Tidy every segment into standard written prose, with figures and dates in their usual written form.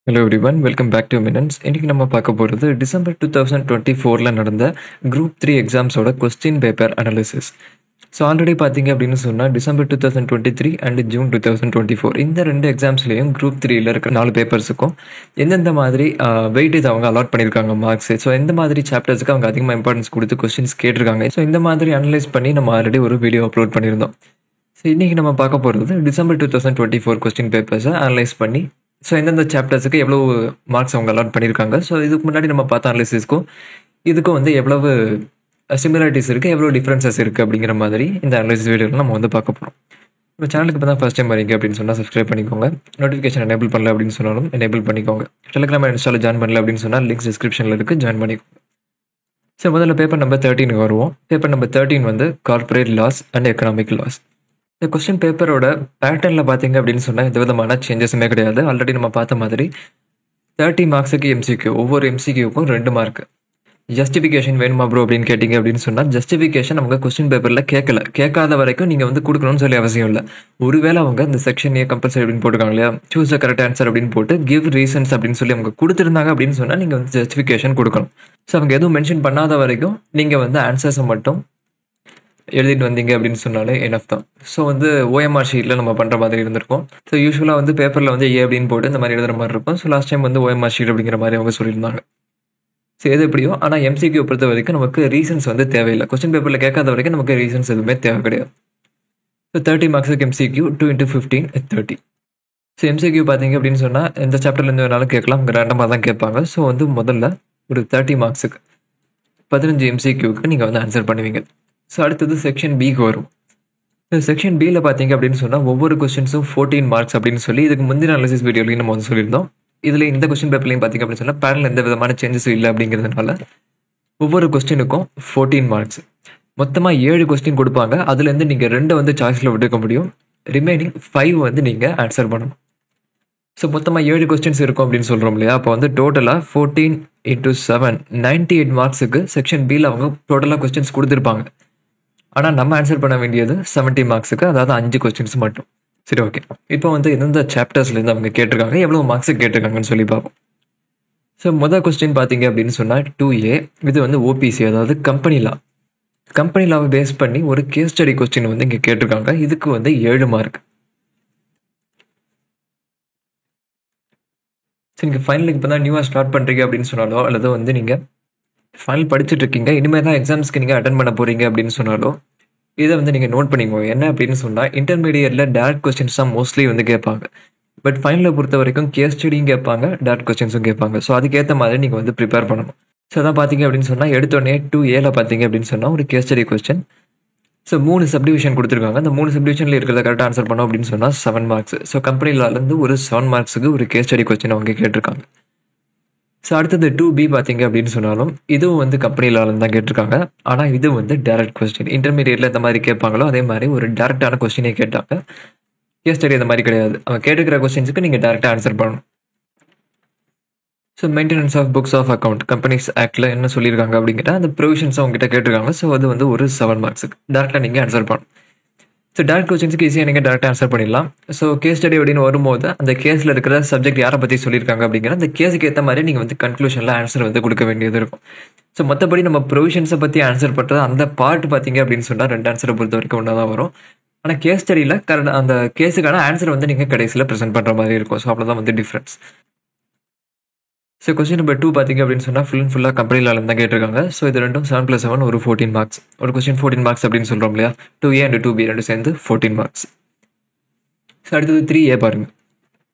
Hello everyone, welcome back to மினன்ஸ். இன்றைக்கி நம்ம பார்க்க போகிறது டிசம்பர் 2024 நடந்த குரூப் 3 எக்ஸாம்ஸோட question paper analysis. So already பார்த்தீங்க அப்படின்னு சொன்னால் டிசம்பர் 2023 அண்ட் ஜூன் 2024 இந்த ரெண்டு எக்ஸாம்ஸ்லேயும் குரூப் 3ல இருக்கிற 4 பேப்பர்ஸுக்கும் எந்தெந்த மாதிரி வெயிட்டேஜ் அவங்க அலாட் பண்ணியிருக்காங்க மார்க்ஸு. ஸோ எந்த மாதிரி சாப்டர்ஸுக்கு அவங்க அதிகமாக இம்பார்ட்டன்ஸ் கொடுத்து கொஸ்டின்ஸ் கேட்டிருக்காங்க. ஸோ இந்த மாதிரி அனலைஸ் பண்ணி நம்ம ஆல்ரெடி ஒரு வீடியோ அப்லோட் பண்ணியிருந்தோம். ஸோ இன்றைக்கி நம்ம பார்க்க போகிறது டிசம்பர் 2024 கொஸ்டின் பேப்பர்ஸை அனலைஸ் பண்ணி ஸோ எந்தெந்த சாப்டர்ஸுக்கு எவ்வளோ மார்க்ஸ் அவங்க அலாட் பண்ணியிருக்காங்க. ஸோ இதுக்கு முன்னாடி நம்ம பார்த்த அனலிசிஸ்க்கும் இதுக்கும் வந்து எவ்வளவு சிமிலாரிட்டிஸ் இருக்குது, எவ்வளோ டிஃப்ரென்சஸ் இருக்குது அப்படிங்கிற மாதிரி இந்த அனலிசிஸ் வீடியோவில் நம்ம வந்து பார்க்க போகிறோம். இப்போ சேனலுக்கு இப்போ தான் ஃபஸ்ட் டைம் வரீங்க அப்படின்னு சொன்னால் சப்ஸ்கிரைப் பண்ணிக்கோங்க. நோட்டிஃபிகேஷன் எனேபிள் பண்ணல அப்படின்னு சொன்னாலும் எனேபிள் பண்ணிக்கோங்க. டெலிகிராம் இன்ஸ்டாவில் ஜாயின் பண்ணல அப்படின்னு சொன்னால் லிங்க்ஸ் டிஸ்கிரிப்ஷனில் இருக்குது, ஜாயின் பண்ணிக்கோங்க. ஸோ முதல்ல பேப்பர் நம்பர் 13 வருவோம். பேப்பர் நம்பர் 13 வந்து corporate laws and economic laws. இந்த கொஸ்டின் பேப்பரோட பேட்டர்னில் பார்த்தீங்க அப்படின்னு சொன்னால் எந்த விதமான சேஞ்சஸுமே கிடையாது. ஆல்ரெடி நம்ம பார்த்த மாதிரி 30 மார்க்ஸுக்கு எம்சிக்யூ, ஒவ்வொரு எம்சிக்யூக்கும் 2 மார்க். ஜஸ்டிஃபிகேஷன் வேணுமா ப்ரோ அப்படின்னு கேட்டிங்க அப்படின்னு சொன்னால் ஜஸ்டிஃபிகேஷன் அவங்க கொஸ்டின் பேப்பரில் கேட்காத வரைக்கும் நீங்கள் வந்து கொடுக்கணும்னு சொல்லி அவசியம் இல்லை. ஒருவேளை அவங்க இந்த செக்ஷன் ஏ கம்பல்சரி அப்படின்னு போட்டுருக்காங்க இல்லையா, சூஸ் த கரெக்ட் ஆன்சர் அப்படின்னு போட்டு கிவ் ரீசன்ஸ் அப்படின்னு சொல்லி அவங்க கொடுத்துருந்தாங்க அப்படின்னு சொன்னால் நீங்கள் வந்து ஜஸ்டிஃபிகேஷன் கொடுக்கணும். ஸோ அவங்க எதுவும் மென்ஷன் பண்ணாத வரைக்கும் நீங்கள் வந்து ஆன்சர்ஸை மட்டும் எழுதிட்டு வந்தீங்க அப்படின்னு சொன்னாலே எனஃப் தான். ஸோ வந்து ஓஎம்ஆர் ஷீட்டில் நம்ம பண்ணுற மாதிரி இருந்திருக்கும். ஸோ யூஸ்வலாக வந்து பேப்பரில் வந்து ஏ அப்படின்னு போட்டு இந்த மாதிரி எழுதுற மாதிரி இருக்கும். ஸோ லாஸ்ட் டைம் வந்து ஓஎம்ஆர் ஷீட் அப்படிங்கிற மாதிரி அவங்க சொல்லியிருந்தாங்க. ஸோ எது எப்படியோ, ஆனால் எம்சிக்யூ பொறுத்த வரைக்கும் நமக்கு ரீசன்ஸ் வந்து தேவையில்லை. கொஸ்டின் பேப்பரில் கேட்காத வரைக்கும் நமக்கு ரீசன்ஸ் எதுவுமே தேவை கிடையாது. ஸோ 30 மார்க்ஸுக்கு எம்சிக்யூ 2 × 15 30. ஸோ எம்சிக்யூ பார்த்தீங்க அப்படின்னு சொன்னால் எந்த சாப்டர்லேருந்து வேணாலும் கேட்கலாம், அவங்க ரேண்டமாக தான் கேட்பாங்க. ஸோ வந்து முதல்ல ஒரு 30 மார்க்ஸுக்கு 15 எம்சிக்யூக்கு நீங்கள் வந்து ஆன்சர் பண்ணுவீங்க. ஸோ அடுத்தது செக்ஷன் பிக்கு வரும். செக்ஷன் பியில் பார்த்தீங்க அப்படின்னு சொன்னால் ஒவ்வொரு கொஸ்டின்ஸும் 14 மார்க்ஸ் அப்படின்னு சொல்லி இதுக்கு முந்தின அனாலிசிஸ் வீடியோலையும் நம்ம வந்து சொல்லியிருந்தோம். இதில் இந்த கொஸ்டின் பேப்பர்லையும் பார்த்தீங்க அப்படின்னு சொன்னால் பேனல் எந்த விதமான சேஞ்சஸும் இல்லை அப்படிங்கிறதுனால ஒவ்வொரு கொஸ்டினுக்கும் 14 மார்க்ஸ். மொத்தமாக 7 கொஸ்டின் கொடுப்பாங்க. அதுலேருந்து நீங்கள் 2 வந்து சாய்ஸில் விட்டுக்க முடியும். ரிமைனிங் 5 வந்து நீங்கள் ஆன்சர் பண்ணணும். ஸோ மொத்தமாக 7 கொஸ்டின்ஸ் இருக்கும் அப்படின்னு சொல்கிறோம் இல்லையா, அப்போ வந்து டோட்டலாக 14 × 7 98 மார்க்ஸுக்கு செக்ஷன் பியில் அவங்க டோட்டலாக கொஸ்டின்ஸ் கொடுத்துருப்பாங்க. ஆனால் நம்ம ஆன்சர் பண்ண வேண்டியது 70 மார்க்ஸுக்கு, அதாவது 5 கொஸ்டின்ஸ் மட்டும். சரி, ஓகே. இப்போ வந்து எந்தெந்த சாப்டர்ஸ்லேருந்து அவங்க கேட்டிருக்காங்க, எவ்வளோ மார்க்ஸுக்கு கேட்டிருக்காங்கன்னு சொல்லி பார்ப்போம். ஸோ மொதல் கொஸ்டின் பார்த்தீங்க அப்படின்னு சொன்னால் 2A. இது வந்து ஓபிசி, அதாவது கம்பெனி லா. கம்பெனி லாவை பேஸ் பண்ணி ஒரு கேஸ் ஸ்டடி கொஸ்டின் வந்து இங்கே கேட்டிருக்காங்க. இதுக்கு வந்து 7 மார்க். ஸோ நீங்கள் ஃபைனலுக்கு இப்போ தான் நியூவாக ஸ்டார்ட் பண்ணுறீங்க அப்படின்னு சொன்னாலோ, அல்லது வந்து நீங்கள் ஃபைனல் படிச்சுட்டு இருக்கீங்க, இனிமேல் தான் எக்ஸாம்ஸ்க்கு நீங்கள் அட்டன் பண்ண போகிறீங்க அப்படின்னு சொன்னாலோ இதை வந்து நீங்கள் நோட் பண்ணிக்கோங்க. என்ன அப்படின்னு சொன்னால் இன்டர்மீடியட்டில் டேரக்ட் கொஸ்டின்ஸ் தான் மோஸ்ட்லி வந்து கேட்பாங்க. பட் ஃபைனலை பொறுத்த வரைக்கும் கேஸ் ஸ்டடியும் கேட்பாங்க, டேரக்ட் கொஸ்டின்ஸும் கேட்பாங்க. ஸோ அதுக்கேற்ற மாதிரி நீங்கள் வந்து ப்ரிப்பேர் பண்ணணும். ஸோ அதான் பார்த்தீங்க அப்படின்னு சொன்னால் எடுத்தோடனே 2A பார்த்தீங்க அப்படின்னு சொன்னால் ஒரு case study question. So 3 subdivision கொடுத்துருக்காங்க. அந்த 3 சப்டிவிஷனில் இருக்கிறத கரெக்டாக ஆன்சர் பண்ணோம் அப்படின்னு சொன்னால் 7 மார்க்ஸ். ஸோ கம்பெனிலேருந்து ஒரு 7 மார்க்ஸுக்கு ஒரு கேஸ் ஸ்டடி கொஸ்டின் அவங்க கேட்டிருக்காங்க. ஸோ அடுத்தது 2B பார்த்தீங்க அப்படின்னு சொன்னாலும் இதுவும் வந்து கம்பெனிலேருந்து தான் கேட்டிருக்காங்க. ஆனால் இது வந்து டேரக்ட் கொஸ்டின். இன்டர்மீடியட்டில் எந்த மாதிரி கேட்பாங்களோ அதே மாதிரி ஒரு டேரக்டான கொஸ்டினே கேட்டாங்க. கேஸ் ஸ்டடி அந்த மாதிரி கிடையாது. அவங்க கேட்டுக்கிற கொஸ்டின்ஸுக்கு நீங்கள் டேரெக்டாக ஆன்சர் பண்ணணும். So maintenance of books of account companies ஆக்டில் என்ன சொல்லியிருக்காங்க அப்படிங்கிட்ட அந்த ப்ரொவிஷன்ஸ் அவங்ககிட்ட கேட்டிருக்காங்க. ஸோ அது வந்து ஒரு 7 மார்க்ஸுக்கு டேரெக்டாக நீங்கள் ஆன்சர் பண்ணணும். ஸோ டேரக்ட் கொஸ்டின்ஸுக்கு ஈஸியாக நீங்கள் டேரெக்டாக ஆன்சர் பண்ணிடலாம். ஸோ கேஸ் ஸ்டடி அப்படின்னு வரும்போது அந்த கேஸில் இருக்கிற சப்ஜெக்ட் யாரை பற்றி சொல்லியிருக்காங்க அப்படிங்கிற அந்த கேஸுக்கு ஏற்ற மாதிரி நீங்கள் வந்து கன்க்ளூஷனில் ஆன்சர் வந்து கொடுக்க வேண்டியது இருக்கும். ஸோ மற்றபடி நம்ம ப்ரொவிஷன்ஸை பற்றி ஆன்சர் பண்ணுறது அந்த பார்ட் பார்த்தீங்க அப்படின்னு சொன்னால் 2 ஆன்சரை பொறுத்த வரைக்கும் ஒன்றா தான் வரும். ஆனால் கேஸ் ஸ்டடியில் கரெக்டாக அந்த கேஸுக்கான ஆன்சர் வந்து நீங்கள் கடைசியில் ப்ரெசென்ட் பண்ணுற மாதிரி இருக்கும். ஸோ அவ்வளோதான் வந்து டிஃப்ரென்ஸ். ஸோ கொஸ்டின் நம்பர் 2 பார்த்தீங்க அப்படின்னு சொன்னால் ஃபுல்லாக கம்பெனியில் தான் கேட்டிருக்காங்க. ஸோ இது ரெண்டும் 7 + 7 ஒரு 14 மார்க்ஸ். ஒரு கொஸ்டின் 14 மார்க்ஸ் அப்படின்னு சொல்கிறோம் இல்லையா, 2A அண்ட் 2B ரெண்டு சேர்ந்து 14 மார்க்ஸ். ஸோ அடுத்தது 3A பாருங்கள்.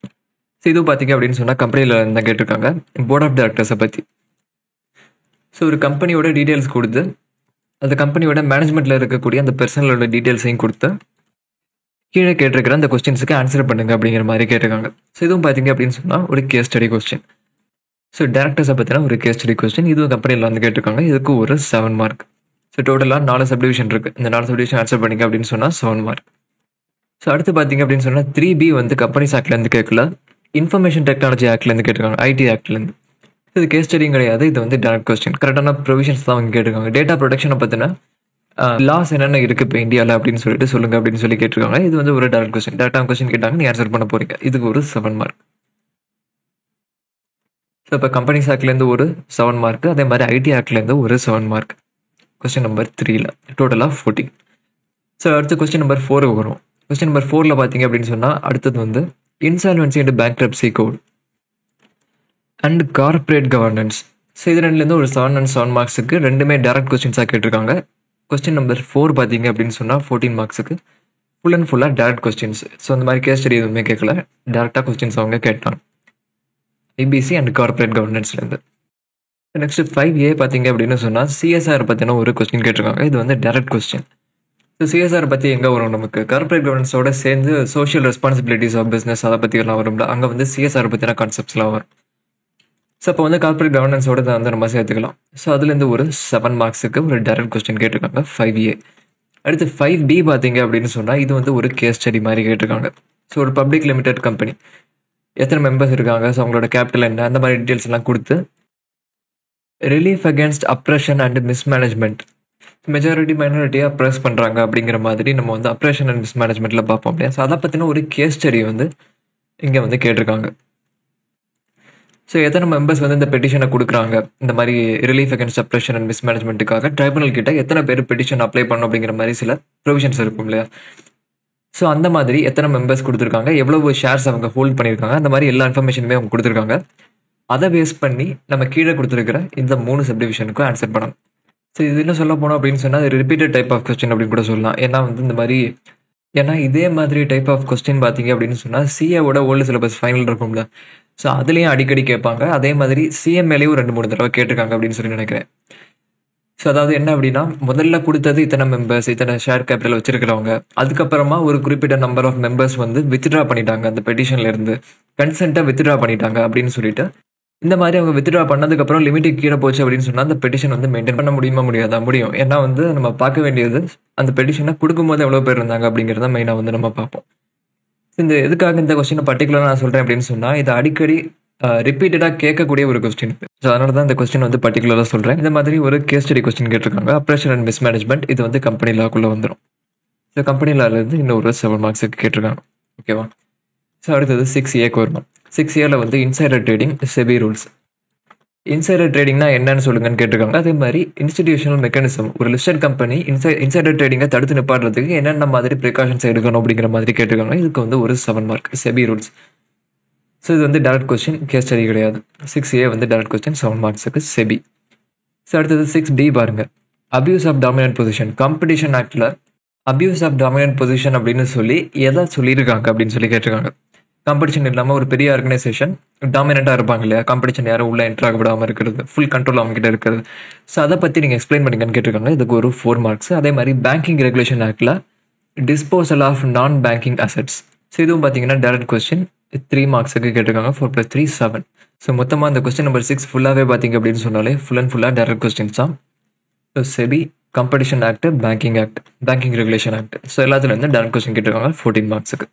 ஸோ இதுவும் பார்த்தீங்க அப்படின்னு சொன்னால் கம்பெனியில் தான் கேட்டிருக்காங்க. போர்ட் ஆஃப் டைரக்டர்ஸை பற்றி. ஸோ ஒரு கம்பெனியோட டீட்டெயில்ஸ் கொடுத்து அந்த கம்பெனியோட மேனேஜ்மெண்ட்டில் இருக்கக்கூடிய அந்த பர்சனலோட டீட்டெயில்ஸையும் கொடுத்து கீழே கேட்டிருக்கிற அந்த கொஸ்டின்ஸுக்கு ஆன்சர் பண்ணுங்க அப்படிங்கிற மாதிரி கேட்டிருக்காங்க. ஸோ இதுவும் பார்த்தீங்க அப்படின்னு சொன்னால் ஒரு கேஸ் ஸ்டடி கொஸ்டின். ஸோ டேரக்டர்ஸை பற்றினா ஒரு கேஸ் ஸ்டடி கொஸ்டின். இதுவும் கம்பெனியில் வந்து கேட்டிருக்காங்க. இதுக்கு ஒரு 7 மார்க். ஸோ டோட்டலாக 4 சப்டிவிஷன் இருக்குது. இந்த 4 சப்டிவிஷன் ஆன்சர் பண்ணிங்க அப்படின்னு சொன்னால் 7 மார்க். ஸோ அடுத்து பார்த்தீங்க அப்படின்னு சொன்னால் 3B வந்து கம்பெனிஸ் ஆக்ட்லேருந்து கேட்கல, இன்ஃபர்மேஷன் டெக்னாலஜி ஆக்ட்லேருந்து கேட்டிருக்காங்க, ஐடி ஆக்ட்லேருந்து. இது கேஸ் ஸ்டடியும் கிடையாது, இது வந்து டேரக்ட் கொஸ்டின். கரெக்டான ப்ரொவிஷன்ஸ் தான் அவங்க கேட்டிருக்காங்க. டேட்டா ப்ரொடெக்ஷனை பற்றின லாஸ் என்னென்ன இருக்குது இப்போ இந்தியாவில் அப்படின்னு சொல்லிட்டு சொல்லுங்கள் அப்படின்னு சொல்லி கேட்டிருக்காங்க. இது வந்து ஒரு டேரக்ட் கொஸ்டின். டேரக்டான கொஸ்டின் கேட்டாங்க, நீ ஆன்சர் பண்ண போகிறீங்க. இதுக்கு ஒரு 7 மார்க். ஸோ இப்போ கம்பெனிஸ் ஆக்ட்லேருந்து ஒரு 7 மார்க், அதே மாதிரி ஐடி ஆக்ட்லேருந்து ஒரு 7 மார்க். கொஸ்டின் நம்பர் 3ல டோட்டலாக 14. ஸோ அடுத்து கொஸ்டின் நம்பர் 4 வரும். கொஸ்டின் நம்பர் 4ல் பார்த்தீங்க அப்படின்னு சொன்னால் அடுத்தது வந்து insolvency and bankruptcy code and corporate governance. So இது ரெண்டுலேருந்து ஒரு 7 and 7 மார்க்ஸுக்கு ரெண்டுமே டேரக்ட் கொஸ்டின்ஸாக கேட்டிருக்காங்க. கொஸ்டின் நம்பர் 4 பார்த்தீங்க அப்படின்னு சொன்னால் 14 மார்க்ஸுக்கு ஃபுல் அண்ட் ஃபுல்லாக டேரக்ட் கொஸ்டின்ஸ். ஸோ அந்த மாதிரி கேஸ் ஸ்டடி எதுவுமே கேட்கல, டேரெக்டாக கொஸ்டின்ஸ் அவங்க கேட்டாங்க ஐபிசி அண்ட் கார்பரேட் கவர்னன்ஸ்லேருந்து. நெக்ஸ்ட் 5A பார்த்தீங்க அப்படின்னு சொன்னால் சிஎஸ்ஆர் பற்றின ஒரு கொஸ்டின் கேட்டிருக்காங்க. இது வந்து டேரக்ட் கொஸ்டின். ஸோ சிஎஸ்ஆர் பற்றி எங்கே வரும், நமக்கு கார்பரேட் கவர்னன்ஸோட சேர்ந்து சோஷியல் ரெஸ்பான்சிபிலிட்டிஸ் ஆஃப் பிஸ்னஸ் அதை பற்றி எல்லாம் வரும்ல, அங்கே வந்து சிஎஸ்ஆர் பற்றின கான்செப்ட்ஸ்லாம் வரும். ஸோ அப்போ வந்து கார்பரேட் கவர்னன்ஸோட தான் வந்து நம்ம சேர்த்துக்கலாம். ஸோ அதுலேருந்து ஒரு 7 மார்க்ஸுக்கு ஒரு டேரக்ட் கொஸ்டின் கேட்டிருக்காங்க 5A. அடுத்து 5B பார்த்தீங்க அப்படின்னு சொன்னால் இது வந்து ஒரு கேஸ் ஸ்டடி மாதிரி கேட்டிருக்காங்க. ஸோ ஒரு பப்ளிக் லிமிடெட் கம்பெனி, எத்தனை மெம்பர்ஸ் இருக்காங்க, ஸோ அவங்களோட கேபிட்டல் என்ன, அந்த மாதிரி டீட்டெயில்ஸ் எல்லாம் கொடுத்து relief against oppression and mismanagement, majority மைனாரிட்டியாக அப்ரெஸ் பண்ணுறாங்க அப்படிங்கிற மாதிரி நம்ம வந்து அப்ரேஷன் அண்ட் மிஸ்மேனேஜ்மெண்ட்டில் பார்ப்போம் இல்லையா. ஸோ அதை பற்றின ஒரு கேஸ் ஸ்டடி வந்து இங்கே வந்து கேட்டிருக்காங்க. ஸோ எத்தனை மெம்பர்ஸ் வந்து இந்த பெட்டிஷனை கொடுக்குறாங்க, இந்த மாதிரி ரிலீஃப் அகேன்ஸ்ட் அப்ரேஷன் அண்ட் மிஸ்மேனேஜ்மெண்ட்டுக்காக ட்ரைபுனல் கிட்ட எத்தனை பேர் பெட்டிஷன் அப்ளை பண்ணணும் அப்படிங்கிற மாதிரி சில ப்ரொவிஷன்ஸ் இருக்கும் இல்லையா. ஸோ அந்த மாதிரி எத்தனை மெம்பர்ஸ் கொடுத்துருக்காங்க, எவ்வளவு ஷேர்ஸ் அவங்க ஹோல்ட் பண்ணியிருக்காங்க, அந்த மாதிரி எல்லா இன்ஃபர்மேஷனுமே அவங்க கொடுத்துருக்காங்க. அதை பேஸ் பண்ணி நம்ம கீழே கொடுத்துருக்கிற இந்த 3 சப்டிவிஷனுக்கும் ஆன்சர் பண்ணணும். ஸோ இது என்ன சொல்ல போனோம் அப்படின்னு சொன்னால் ரிப்பீட்டட் டைப் ஆஃப் கொஸ்டின் அப்படின்னு கூட சொல்லலாம். ஏன்னா வந்து இந்த மாதிரி இதே மாதிரி டைப் ஆஃப் கொஸ்டின் பார்த்தீங்க அப்படின்னு சொன்னால் சிஏவோட ஓல்டு சிலபஸ் ஃபைனல் இருக்கும்ல, ஸோ அதுலேயும் அடிக்கடி கேட்பாங்க. அதே மாதிரி சிஎம்ஏலையும் 2-3 தடவை கேட்டிருக்காங்க அப்படின்னு சொல்லி நினைக்கிறேன். ஸோ அதாவது என்ன அப்படின்னா, முதல்ல கொடுத்தது இத்தனை மெம்பர்ஸ், இத்தனை ஷேர் கேபிட்டல் வச்சிருக்கிறவங்க, அதுக்கப்புறமா ஒரு குறிப்பிட்ட நம்பர் ஆஃப் மெம்பர்ஸ் வந்து வித்ட்ரா பண்ணிட்டாங்க, அந்த பெட்டிஷன்ல இருந்து கன்சென்ட்டை வித்ட்ரா பண்ணிட்டாங்க அப்படின்னு சொல்லிட்டு, இந்த மாதிரி அவங்க வித்ட்ரா பண்ணதுக்கப்புறம் லிமிட்டுக்கு கீழே போச்சு அப்படின்னு சொன்னால் அந்த பெட்டிஷன் வந்து மெயின்டைன் பண்ண முடியுமா, முடியாதா? முடியும். ஏன்னா வந்து நம்ம பார்க்க வேண்டியது அந்த பெட்டிஷனை கொடுக்கும்போது எவ்வளோ பேர் இருந்தாங்க அப்படிங்கிறத மெயினாக வந்து நம்ம பார்ப்போம். இந்த எதுக்காக இந்த கொஸ்டினை பர்டிகுலராக நான் சொல்கிறேன் அப்படின்னு சொன்னால், இது அடிக்கடி ரிப்பீட்டடாக கேட்கக்கூடிய ஒரு கொஸ்டின். ஸோ அதனால தான் இந்த கொஸ்டின் வந்து பர்டிகுலராக சொல்கிறேன். இந்த மாதிரி ஒரு கேஸ் ஸ்டடி கொஸ்டின் கேட்டிருக்காங்க, அப்ரேஷன் அண்ட் மிஸ்மேனேஜ்மெண்ட். இது வந்து கம்பெனி லாக்குள்ளே வந்துடும். ஸோ கம்பெனி லாலேருந்து இன்னொரு 7 மார்க்ஸுக்கு கேட்டிருக்காங்க. ஓகேவா. ஸோ அடுத்தது 6Aக்கு வருமா. 6Aல வந்து insider trading, SEBI rules. Insider ட்ரேடிங்னா என்னன்னு சொல்லுங்கன்னு கேட்டிருக்காங்க. அதே மாதிரி இன்ஸ்டிடியூஷனல் மெக்கானிசம், ஒரு லிஸ்டட் கம்பெனி இன்சைடர் ட்ரேடிங்கை தடுத்து நிப்பாடுறதுக்கு என்னென்ன மாதிரி ப்ரிகாஷன்ஸ் எடுக்கணும் அப்படிங்கிற மாதிரி கேட்டிருக்காங்க. இதுக்கு வந்து ஒரு 7 மார்க் செபி ரூல்ஸ். ஸோ இது வந்து டேரக்ட் கொஸ்டின், கேஸ் ஸ்டடி கிடையாது. 6A வந்து டேரக்ட் கொஸ்டின், 7 மார்க்ஸுக்கு செபி. ஸோ அடுத்தது 6D பாருங்க, abuse of dominant position. Competition ஆக்டில் அபியூஸ் ஆஃப் டாமினன்ட் பொசிஷன் அப்படின்னு சொல்லி எதை சொல்லியிருக்காங்க அப்படின்னு சொல்லி கேட்டிருக்காங்க. காம்படிஷன் இல்லாமல் ஒரு பெரிய ஆர்கனைசேஷன் டாமினண்ட்டாக இருப்பாங்க இல்லையா, காம்படிஷன் யாரும் உள்ள என்ட்ரு ஆக விடாமல் இருக்கிறது, ஃபுல் கண்ட்ரோல் அவங்ககிட்ட இருக்கிறது. ஸோ அதை பற்றி நீங்கள் எக்ஸ்பிளைன் பண்ணிங்கன்னு கேட்டிருக்காங்க. இதுக்கு ஒரு 4 மார்க்ஸ். அதே மாதிரி பேங்கிங் ரெகுலேஷன் ஆக்டில் டிஸ்போசல் ஆஃப் நான் பேங்கிங் அசெட்ஸ். ஸோ இதுவும் பார்த்தீங்கன்னா டேரக்ட் கொஸ்டின், 3 மார்க்ஸுக்கு கேட்டிருக்காங்க. 4 + 3 7. ஸோ மொத்தமாக அந்த கொஸ்டின் நம்பர் 6 ஃபுல்லாகவே பார்த்தீங்க அப்படின்னு சொன்னாலே ஃபுல் அண்ட் ஃபுல்லாக டேரக்ட் கொஸ்டின்ஸ் தான். So SEBI, competition act, banking act, banking regulation act, so எல்லாத்துலேருந்து டேரக்ட் கொஸ்டின் கேட்டிருக்காங்க 14 மார்க்ஸுக்கு.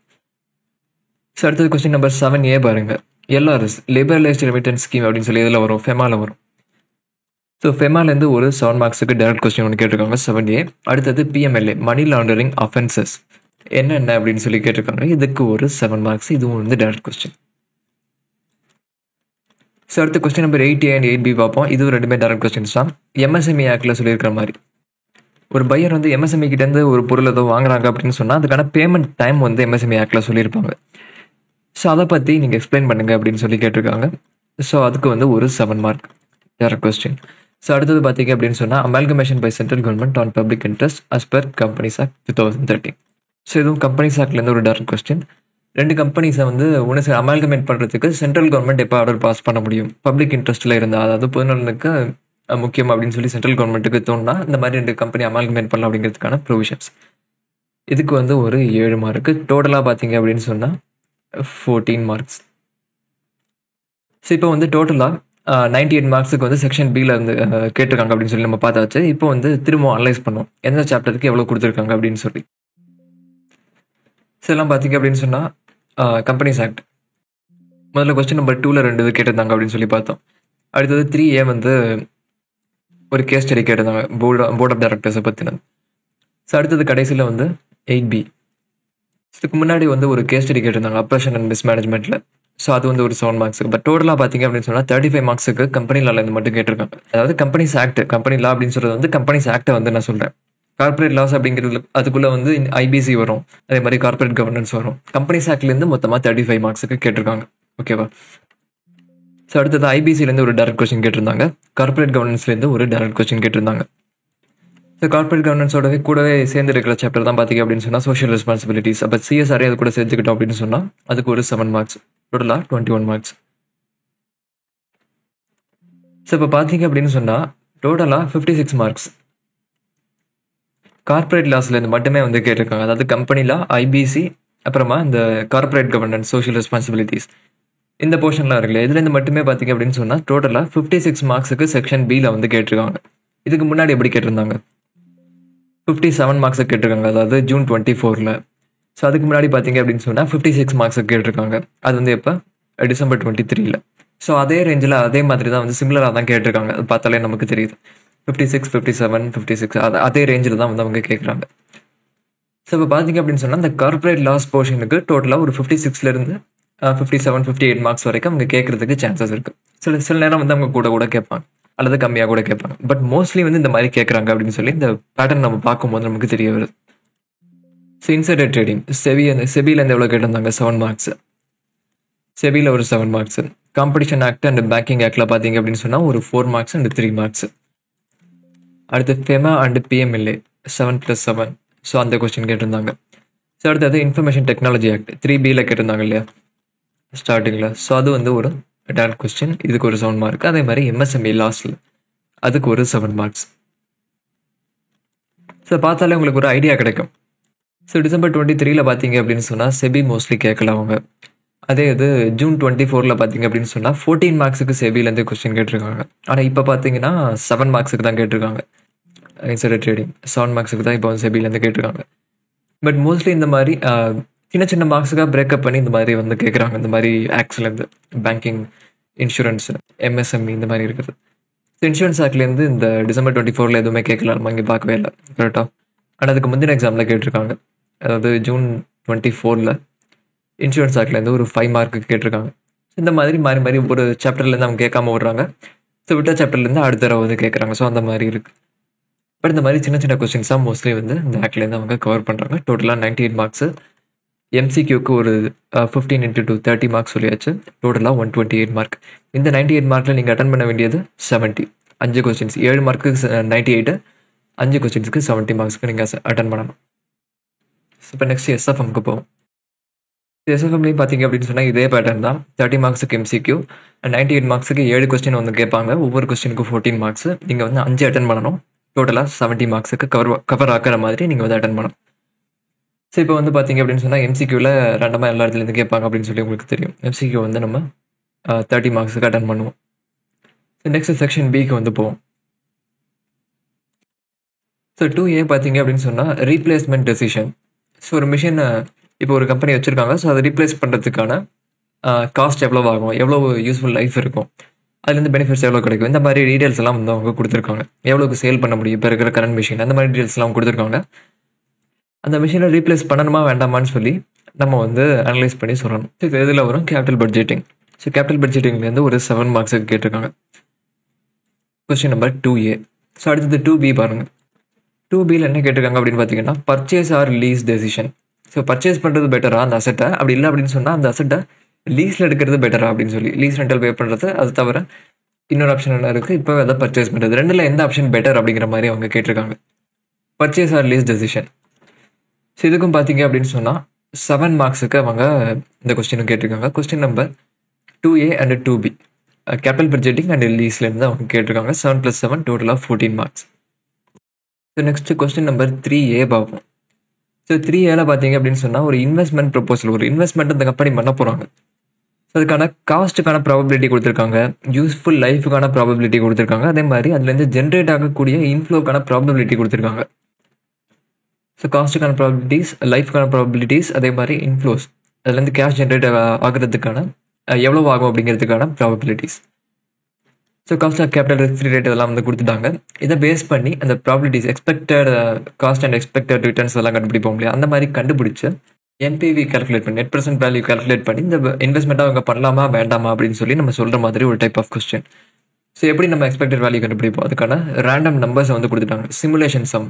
ஸோ அடுத்தது கொஸ்டின் நம்பர் 7A பாருங்க, எல்ஆர்எஸ் லிபரலைஸ்ட் ரெமிட்டன்ஸ் ஸ்கீம் அப்படின்னு சொல்லி இதில் வரும், ஃபெமாவில் வரும். ஸோ ஃபெமாலேருந்து ஒரு 7 மார்க்ஸுக்கு டேரக்ட் கொஸ்டின் ஒன்று கேட்டிருக்காங்க 7A. அடுத்தது பிஎம்எல்ஏ, மணி லாண்டரிங் அஃபென்சஸ் என்னென்ன அப்படின்னு சொல்லி கேட்டிருக்காங்க. இதுக்கு ஒரு 7 மார்க்ஸ். இதுவும் வந்து டேரக்ட் கொஸ்டின். ஸோ அடுத்த question number 8A and 8B பார்ப்போம். இதுவும் ரெண்டுமே டேரக்ட் கொஸ்டின்ஸ் தான். எம்எஸ்எம்இ ஆக்டில் சொல்லியிருக்கிற மாதிரி, ஒரு பையர் வந்து எம்எஸ்எம்இ கிட்டேருந்து ஒரு பொருள் ஏதோ வாங்குறாங்க அப்படின்னு சொன்னால் அதுக்கான பேமெண்ட் டைம் வந்து எம்எஸ்எம்இ ஆக்டில் சொல்லியிருப்பாங்க. ஸோ அதை பற்றி நீங்கள் எக்ஸ்பிளைன் பண்ணுங்க அப்படின்னு சொல்லி கேட்டிருக்காங்க. ஸோ அதுக்கு வந்து ஒரு 7 மார்க் டேரக்ட் கொஸ்டின். ஸோ அடுத்தது பார்த்தீங்க அப்படின்னு சொன்னால் amalgamation by central government on public interest as per companies act 2013. So இதுவும் கம்பெனிஸ் ஆக்ட்லேருந்து ஒரு டேரக்ட் கொஸ்டின். 2 கம்பெனிஸை வந்து ஒன்று அமால்கமேட் பண்ணுறதுக்கு சென்ட்ரல் கவர்மெண்ட் எப்போ ஆர்டர் பாஸ் பண்ண முடியும், பப்ளிக் இன்ட்ரெஸ்ட்டில் இருந்தால், அதாவது பொதுநலனுக்கு முக்கியம் அப்படின்னு சொல்லி சென்ட்ரல் கவர்மெண்ட்டுக்கு தோணுனா இந்த மாதிரி 2 கம்பெனி அமால்கமேட் பண்ணலாம் அப்படிங்கிறதுக்கான ப்ரொவிஷன்ஸ். இதுக்கு வந்து ஒரு 7 மார்க்கு. டோட்டலாக பார்த்தீங்க அப்படின்னு சொன்னால் 14 மார்க்ஸ். ஸோ இப்போ வந்து டோட்டலாக 98 மார்க்ஸுக்கு வந்து செக்ஷன் பியில் இருந்து கேட்டிருக்காங்க அப்படின்னு சொல்லி நம்ம பார்த்தாச்சு. இப்போ வந்து திரும்ப அனலைஸ் பண்ணோம் எந்த சாப்டருக்கு எவ்வளோ கொடுத்துருக்காங்க அப்படின்னு சொல்லி. ஸோ எல்லாம் பார்த்தீங்க அப்படின்னு சொன்னால் கம்பெனிஸ் ஆக்ட் முதல்ல கொஸ்டின் நம்பர் 2ல் 2 இது கேட்டிருந்தாங்க அப்படின்னு சொல்லி பார்த்தோம். அடுத்தது 3A வந்து ஒரு கேஸ் ஸ்டடி கேட்டிருந்தாங்க, போர்ட் ஆஃப் டைரக்டர்ஸை பற்றினது. ஸோ அடுத்தது கடைசியில் வந்து 8B. இதுக்கு முன்னாடி வந்து ஒரு கேஸ் ஸ்டடி கேட்டிருந்தாங்க அப்ரேஷன் அண்ட் மிஸ்மேனேஜ்மெண்ட்டில். ஸோ அது வந்து ஒரு 7 மார்க்ஸ். பட் டோட்டலாக பார்த்தீங்க அப்படின்னு சொன்னால் 35 மார்க்ஸுக்கு கம்பெனி லால இருந்து மட்டும் கேட்டிருக்காங்க. அதாவது கம்பெனிஸ் ஆக்ட், கம்பெனி லா அப்படின்னு சொல்றது வந்து கம்பெனிஸ் ஆக்டை வந்து நான் சொல்கிறேன். கார்பரேட் லாஸ் அப்படிங்கிறது அதுக்குள்ளே வந்து ஐபிசி வரும், அதே மாதிரி கார்பரேட் கவர்னன்ஸ் வரும். கம்பெனிஸ் ஆக்ட்லேருந்து மொத்தமாக 35 மார்க்ஸுக்கு கேட்டிருக்காங்க. ஓகேவா? ஸோ அடுத்தது ஐபிசிலேருந்து ஒரு டேரக்ட் கொஸ்டின் கேட்டிருந்தாங்க, கார்பரேட் கவர்னன்ஸ்லேருந்து ஒரு டேரக்ட் கொஸ்டின் கேட்டிருந்தாங்க. ஸோ கார்பரேட் கவர்னன்ஸோடவே கூடவே சேர்ந்து இருக்கிற சாப்டர் தான் பார்த்தீங்க அப்படின்னு சொன்னால் சோஷியல் ரெஸ்பான்சிபிலிட்டிஸ். அப்போ சிஎஸ்ஆரே அது கூட சேர்த்துக்கிட்டோம் அப்படின்னு சொன்னால் அதுக்கு ஒரு 7 மார்க்ஸ், டோட்டலாக 21 மார்க்ஸ். ஸோ இப்போ பார்த்தீங்க அப்படின்னு சொன்னால் டோட்டலாக 56 மார்க்ஸ் கார்பரேட் லாஸ்லேருந்து மட்டுமே வந்து கேட்டிருக்காங்க. அதாவது கம்பெனி லா, ஐபிசி, அப்புறமா இந்த கார்பரேட் கவர்னன்ஸ், சோஷியல் ரெஸ்பான்சிபிலிட்டிஸ், இந்த போர்ஷன்லாம் இருக்குல்ல, இதுலேருந்து மட்டுமே பார்த்தீங்க அப்படின்னு சொன்னால் டோட்டலாக 56 மார்க்ஸுக்கு செக்ஷன் பியில் வந்து கேட்டிருக்காங்க. இதுக்கு முன்னாடி எப்படி கேட்டிருந்தாங்க? 57 மார்க்ஸுக்கு கேட்டிருக்காங்க, அதாவது ஜூன் 24ல். ஸோ அதுக்கு முன்னாடி பார்த்தீங்க அப்படின்னு சொன்னால் 56 மார்க்ஸுக்கு கேட்டிருக்காங்க. அது வந்து எப்போ? டிசம்பர் 23ல். ஸோ அதே ரேஞ்சில் அதே மாதிரி தான் வந்து சிமிலராக தான் கேட்டிருக்காங்க. அது பார்த்தாலே நமக்கு தெரியுது. 56, 57, 56 அதே ரேஞ்சில் தான் வந்து அவங்க கேட்குறாங்க. ஸோ இப்போ பார்த்தீங்க அப்படின்னு சொன்னால் இந்த கார்பரேட் லாஸ் போர்ஷனுக்கு டோட்டலாக ஒரு 56லேருந்து 57, 58 மார்க்ஸ் வரைக்கும் அவங்க கேட்கறதுக்கு சான்சஸ் இருக்குது. சில நேரம் வந்து அவங்க கூட கேட்பாங்க, அல்லது கம்மியாக கூட கேட்பாங்க. பட் மோஸ்ட்லி வந்து இந்த மாதிரி கேட்குறாங்க அப்படின்னு சொல்லி இந்த பேட்டர்ன் நம்ம பார்க்கும்போது நமக்கு தெரிய வருது. ஸோ இன்சைடர் ட்ரேடிங், செபியிலேருந்து எவ்வளோ கேட்டிருந்தாங்க? 7 மார்க்ஸ். செபியில் ஒரு 7 marks. Competition act and banking ஆக்டில் பார்த்தீங்க அப்படின்னு சொன்னால் ஒரு 4 மார்க்ஸ் அண்ட் 3 மார்க்ஸ். அடுத்து ஃபெமா அண்ட் பிஎம்எல்ஏ 7+7. ஸோ அந்த கொஸ்டின் கேட்டிருந்தாங்க. ஸோ அடுத்தது இன்ஃபர்மேஷன் டெக்னாலஜி ஆக்ட் 3Bயில் கேட்டிருந்தாங்க இல்லையா ஸ்டார்டிங்கில். ஸோ அது வந்து ஒரு டேரக்ட் கொஸ்டின், இதுக்கு ஒரு 7 மார்க். அதே மாதிரி எம்எஸ்எம்இ லாஸ்டில் அதுக்கு ஒரு 7 மார்க்ஸ். ஸோ பார்த்தாலே உங்களுக்கு ஒரு ஐடியா கிடைக்கும். ஸோ டிசம்பர் 23ல் பார்த்தீங்க அப்படின்னு சொன்னால் செபி மோஸ்ட்லி கேட்கல அவங்க. அதே இது ஜூன் 24ல் பார்த்தீங்க அப்படின்னு சொன்னால் 14 மார்க்ஸுக்கு செபிலேருந்து கொஸ்டின் கேட்டிருக்காங்க. ஆனால் இப்போ பார்த்தீங்கன்னா 7 மார்க்ஸுக்கு தான் கேட்டிருக்காங்க. இன்சைடர் ட்ரேடிங் 7 மார்க்ஸுக்கு தான் இப்போ வந்து செபிலேருந்து கேட்டிருக்காங்க. பட் மோஸ்ட்லி இந்த மாதிரி சின்ன மார்க்ஸுக்காக பிரேக்கப் பண்ணி இந்த மாதிரி வந்து கேட்குறாங்க. இந்த மாதிரி ஆக்ட்ஸ்லேருந்து பேங்கிங், இன்சூரன்ஸ், எம்எஸ்எம்இ இந்த மாதிரி இருக்குது. ஸோ இன்சூரன்ஸ் ஆக்ட்லேருந்து இந்த டிசம்பர் 24ல் எதுவுமே கேட்கல, நம்ம இங்கே பார்க்கவே இல்லை. கரெக்டாக. ஆனால் அதுக்கு முந்தின எக்ஸாமில் கேட்டிருக்காங்க. அதாவது ஜூன் 24ல் இன்சூரன்ஸ் ஆக்ட்லேருந்து ஒரு 5 மார்க்கு கேட்டிருக்காங்க. இந்த மாதிரி மாறி ஒரு சாப்டர்லேருந்து அவங்க கேட்காம விடுறாங்க. ஸோ விட்ட சாப்டர்லேருந்து அடுத்த தடவை வந்து கேட்குறாங்க. ஸோ அந்த மாதிரி இருக்குது. பட் இந்த மாதிரி சின்ன கொஸ்டின்ஸாக மோஸ்ட்லி வந்து இந்த ஆக்ட்லேருந்து அவங்க கவர் பண்ணுறாங்க. டோட்டலாக 98 மார்க்ஸு. எம்சிக்யூக்கு ஒரு 15 × 2 30 மார்க்ஸ் சொல்லியாச்சு. டோட்டலாக 128 மார்க். இந்த 98 மார்க்கில் நீங்கள் அட்டன் பண்ண வேண்டியது 70. 5 கொஸ்டின்ஸ், 7 மார்க்குக்கு 98, 5 கொஸ்டின்ஸுக்கு 70 மார்க்ஸ்க்கு நீங்கள் அட்டன் பண்ணணும். இப்போ நெக்ஸ்ட் எஸ்எஃப்எம்க்கு போவோம். எஸ்எஃப்எம்லேயும் பார்த்தீங்க அப்படின்னு சொன்னால் இதே பேட்டர்ன் தான். 30 மார்க்ஸுக்கு எம்சிக்யூ, 98 மார்க்ஸுக்கு 7 கொஸ்டின் வந்து கேட்பாங்க. ஒவ்வொரு கொஸ்டினுக்கு 14 மார்க்ஸ். நீங்கள் வந்து 5 அட்டன் பண்ணணும். டோட்டலாக 70 மார்க்ஸுக்கு கவர் ஆக்கிற மாதிரி நீங்கள் வந்து அட்டன் பண்ணணும். ஸோ இப்போ வந்து பார்த்தீங்க அப்படின்னு சொன்னால் எம்சிக்யூவில் ரெண்டமாக எல்லா இடத்துலேருந்து கேட்பாங்க அப்படின்னு சொல்லி உங்களுக்கு தெரியும். எம்சிக்யூ வந்து நம்ம 30 மார்க்ஸுக்கு அட்டன் பண்ணுவோம். ஸோ நெக்ஸ்ட் செக்ஷன் பிக்கு வந்து போவோம். ஸோ 2A பார்த்தீங்க அப்படின்னு சொன்னால் ரீப்ளேஸ்மெண்ட் டெசிஷன். ஸோ ஒரு மிஷினை இப்போ ஒரு கம்பெனி வச்சுருக்காங்க. ஸோ அதை ரீப்ளேஸ் பண்ணுறதுக்கான காஸ்ட் எவ்வளோ ஆகும், எவ்வளோ யூஸ்ஃபுல் லைஃப் இருக்கும், அதுலேருந்து பெனிஃபிட்ஸ் எவ்வளோ கிடைக்கும், இந்த மாதிரி டீட்டெயில்ஸ் எல்லாம் வந்து அவங்க கொடுத்துருக்காங்க. எவ்வளோக்கு சேல் பண்ண முடியும் இப்போ இருக்கிற கரண்ட் மிஷின், அந்த மாதிரி டீட்டெயில்ஸ்லாம் கொடுத்துருக்காங்க. அந்த மிஷினை ரீப்ளேஸ் பண்ணணுமா வேண்டாமான்னு சொல்லி நம்ம வந்து அனலைஸ் பண்ணி சொல்லணும். ஸோ இது இதில் வரும் கேபிட்டல் பட்ஜெட்டிங். ஸோ கேபிட்டல் பட்ஜெட்டிங்லேருந்து ஒரு 7 மார்க்ஸுக்கு கேட்டிருக்காங்க. Question number 2A. ஸோ அடுத்தது 2B பாருங்கள். 2Bயில் என்ன கேட்டிருக்காங்க அப்படின்னு பார்த்தீங்கன்னா purchase or lease decision. So purchase பண்ணுறது பெட்டரா அந்த அசட்டை, அப்படி இல்லை அப்படின்னு சொன்னால் அந்த அசட்டை லீஸில் எடுக்கிறது பெட்டரா அப்படின்னு சொல்லி, லீஸ் ரெண்டல் பே பண்ணுறது, அது தவிர இன்னொரு ஆப்ஷன் என்ன இருக்குது, இப்போ அதை பர்ச்சேஸ் பண்ணுறது, ரெண்டில் எந்த ஆப்ஷன் பெட்டர் அப்படிங்கிற மாதிரி அவங்க கேட்டிருக்காங்க. Purchase or lease decision. So இதுக்கும் பார்த்தீங்க அப்படின்னு சொன்னால் 7 மார்க்ஸுக்கு அவங்க இந்த கொஸ்டினும் கேட்டிருக்காங்க. Question number 2A and 2B capital budgeting and லீஸ்லேருந்து அவங்க கேட்டிருக்காங்க. 7+7 டோட்டலாக 14 marks. So next question number 3A பார்ப்போம். ஸோ 3Aல பார்த்தீங்க அப்படின்னு சொன்னால் ஒரு இன்வெஸ்ட்மெண்ட் ப்ரொபோசல், ஒரு இன்வெஸ்ட்மெண்ட் இந்த கம்பெனி பண்ண போகிறாங்க. ஸோ அதுக்கான காஸ்ட்டுக்கான ப்ராபபிலிட்டி கொடுத்துருக்காங்க, யூஸ்ஃபுல் லைஃபுக்கான ப்ராபபிலிட்டி கொடுத்துருக்காங்க, அதே மாதிரி அதுலேருந்து ஜென்ரேட் ஆகக்கூடிய இன்ஃப்ளோக்கான ப்ராபபிலிட்டி கொடுத்துருக்காங்க. ஸோ காஸ்ட்டுக்கான ப்ராபபிலிட்டிஸ், லைஃப்க்கான ப்ராபபிலிட்டிஸ், அதே மாதிரி இன்ஃப்ளோஸ், அதுலேருந்து கேஷ் ஜென்ரேட் ஆகிறதுக்கான எவ்வளோ ஆகும் அப்படிங்கிறதுக்கான probabilities. So cost of capital, risk free rate இதெல்லாம் வந்து கொடுத்துட்டாங்க. இதை பேஸ் பண்ணி அந்த probabilities, expected cost and expected returns எல்லாம் கண்டுபிடிப்போம் இல்லையா, அந்த மாதிரி கண்டுபிடிச்சு என்பிவி கால்குலேட் பண்ணி நெட் ப்ரெசென்ட் வேல்யூ கால்குலேட் பண்ணி இந்த இன்வெஸ்ட்மெண்ட்டாக அவங்க பண்ணலாமா வேண்டாமா அப்படின்னு சொல்லி நம்ம சொல்கிற மாதிரி ஒரு டைப் ஆஃப் கொஸ்டின். ஸோ எப்படி நம்ம எக்ஸ்பெக்டட் வேல்யூ கண்டுபிடிப்போம், அதுக்கான ரேண்டம் நம்பர்ஸை வந்து கொடுத்துட்டாங்க. Simulation sum,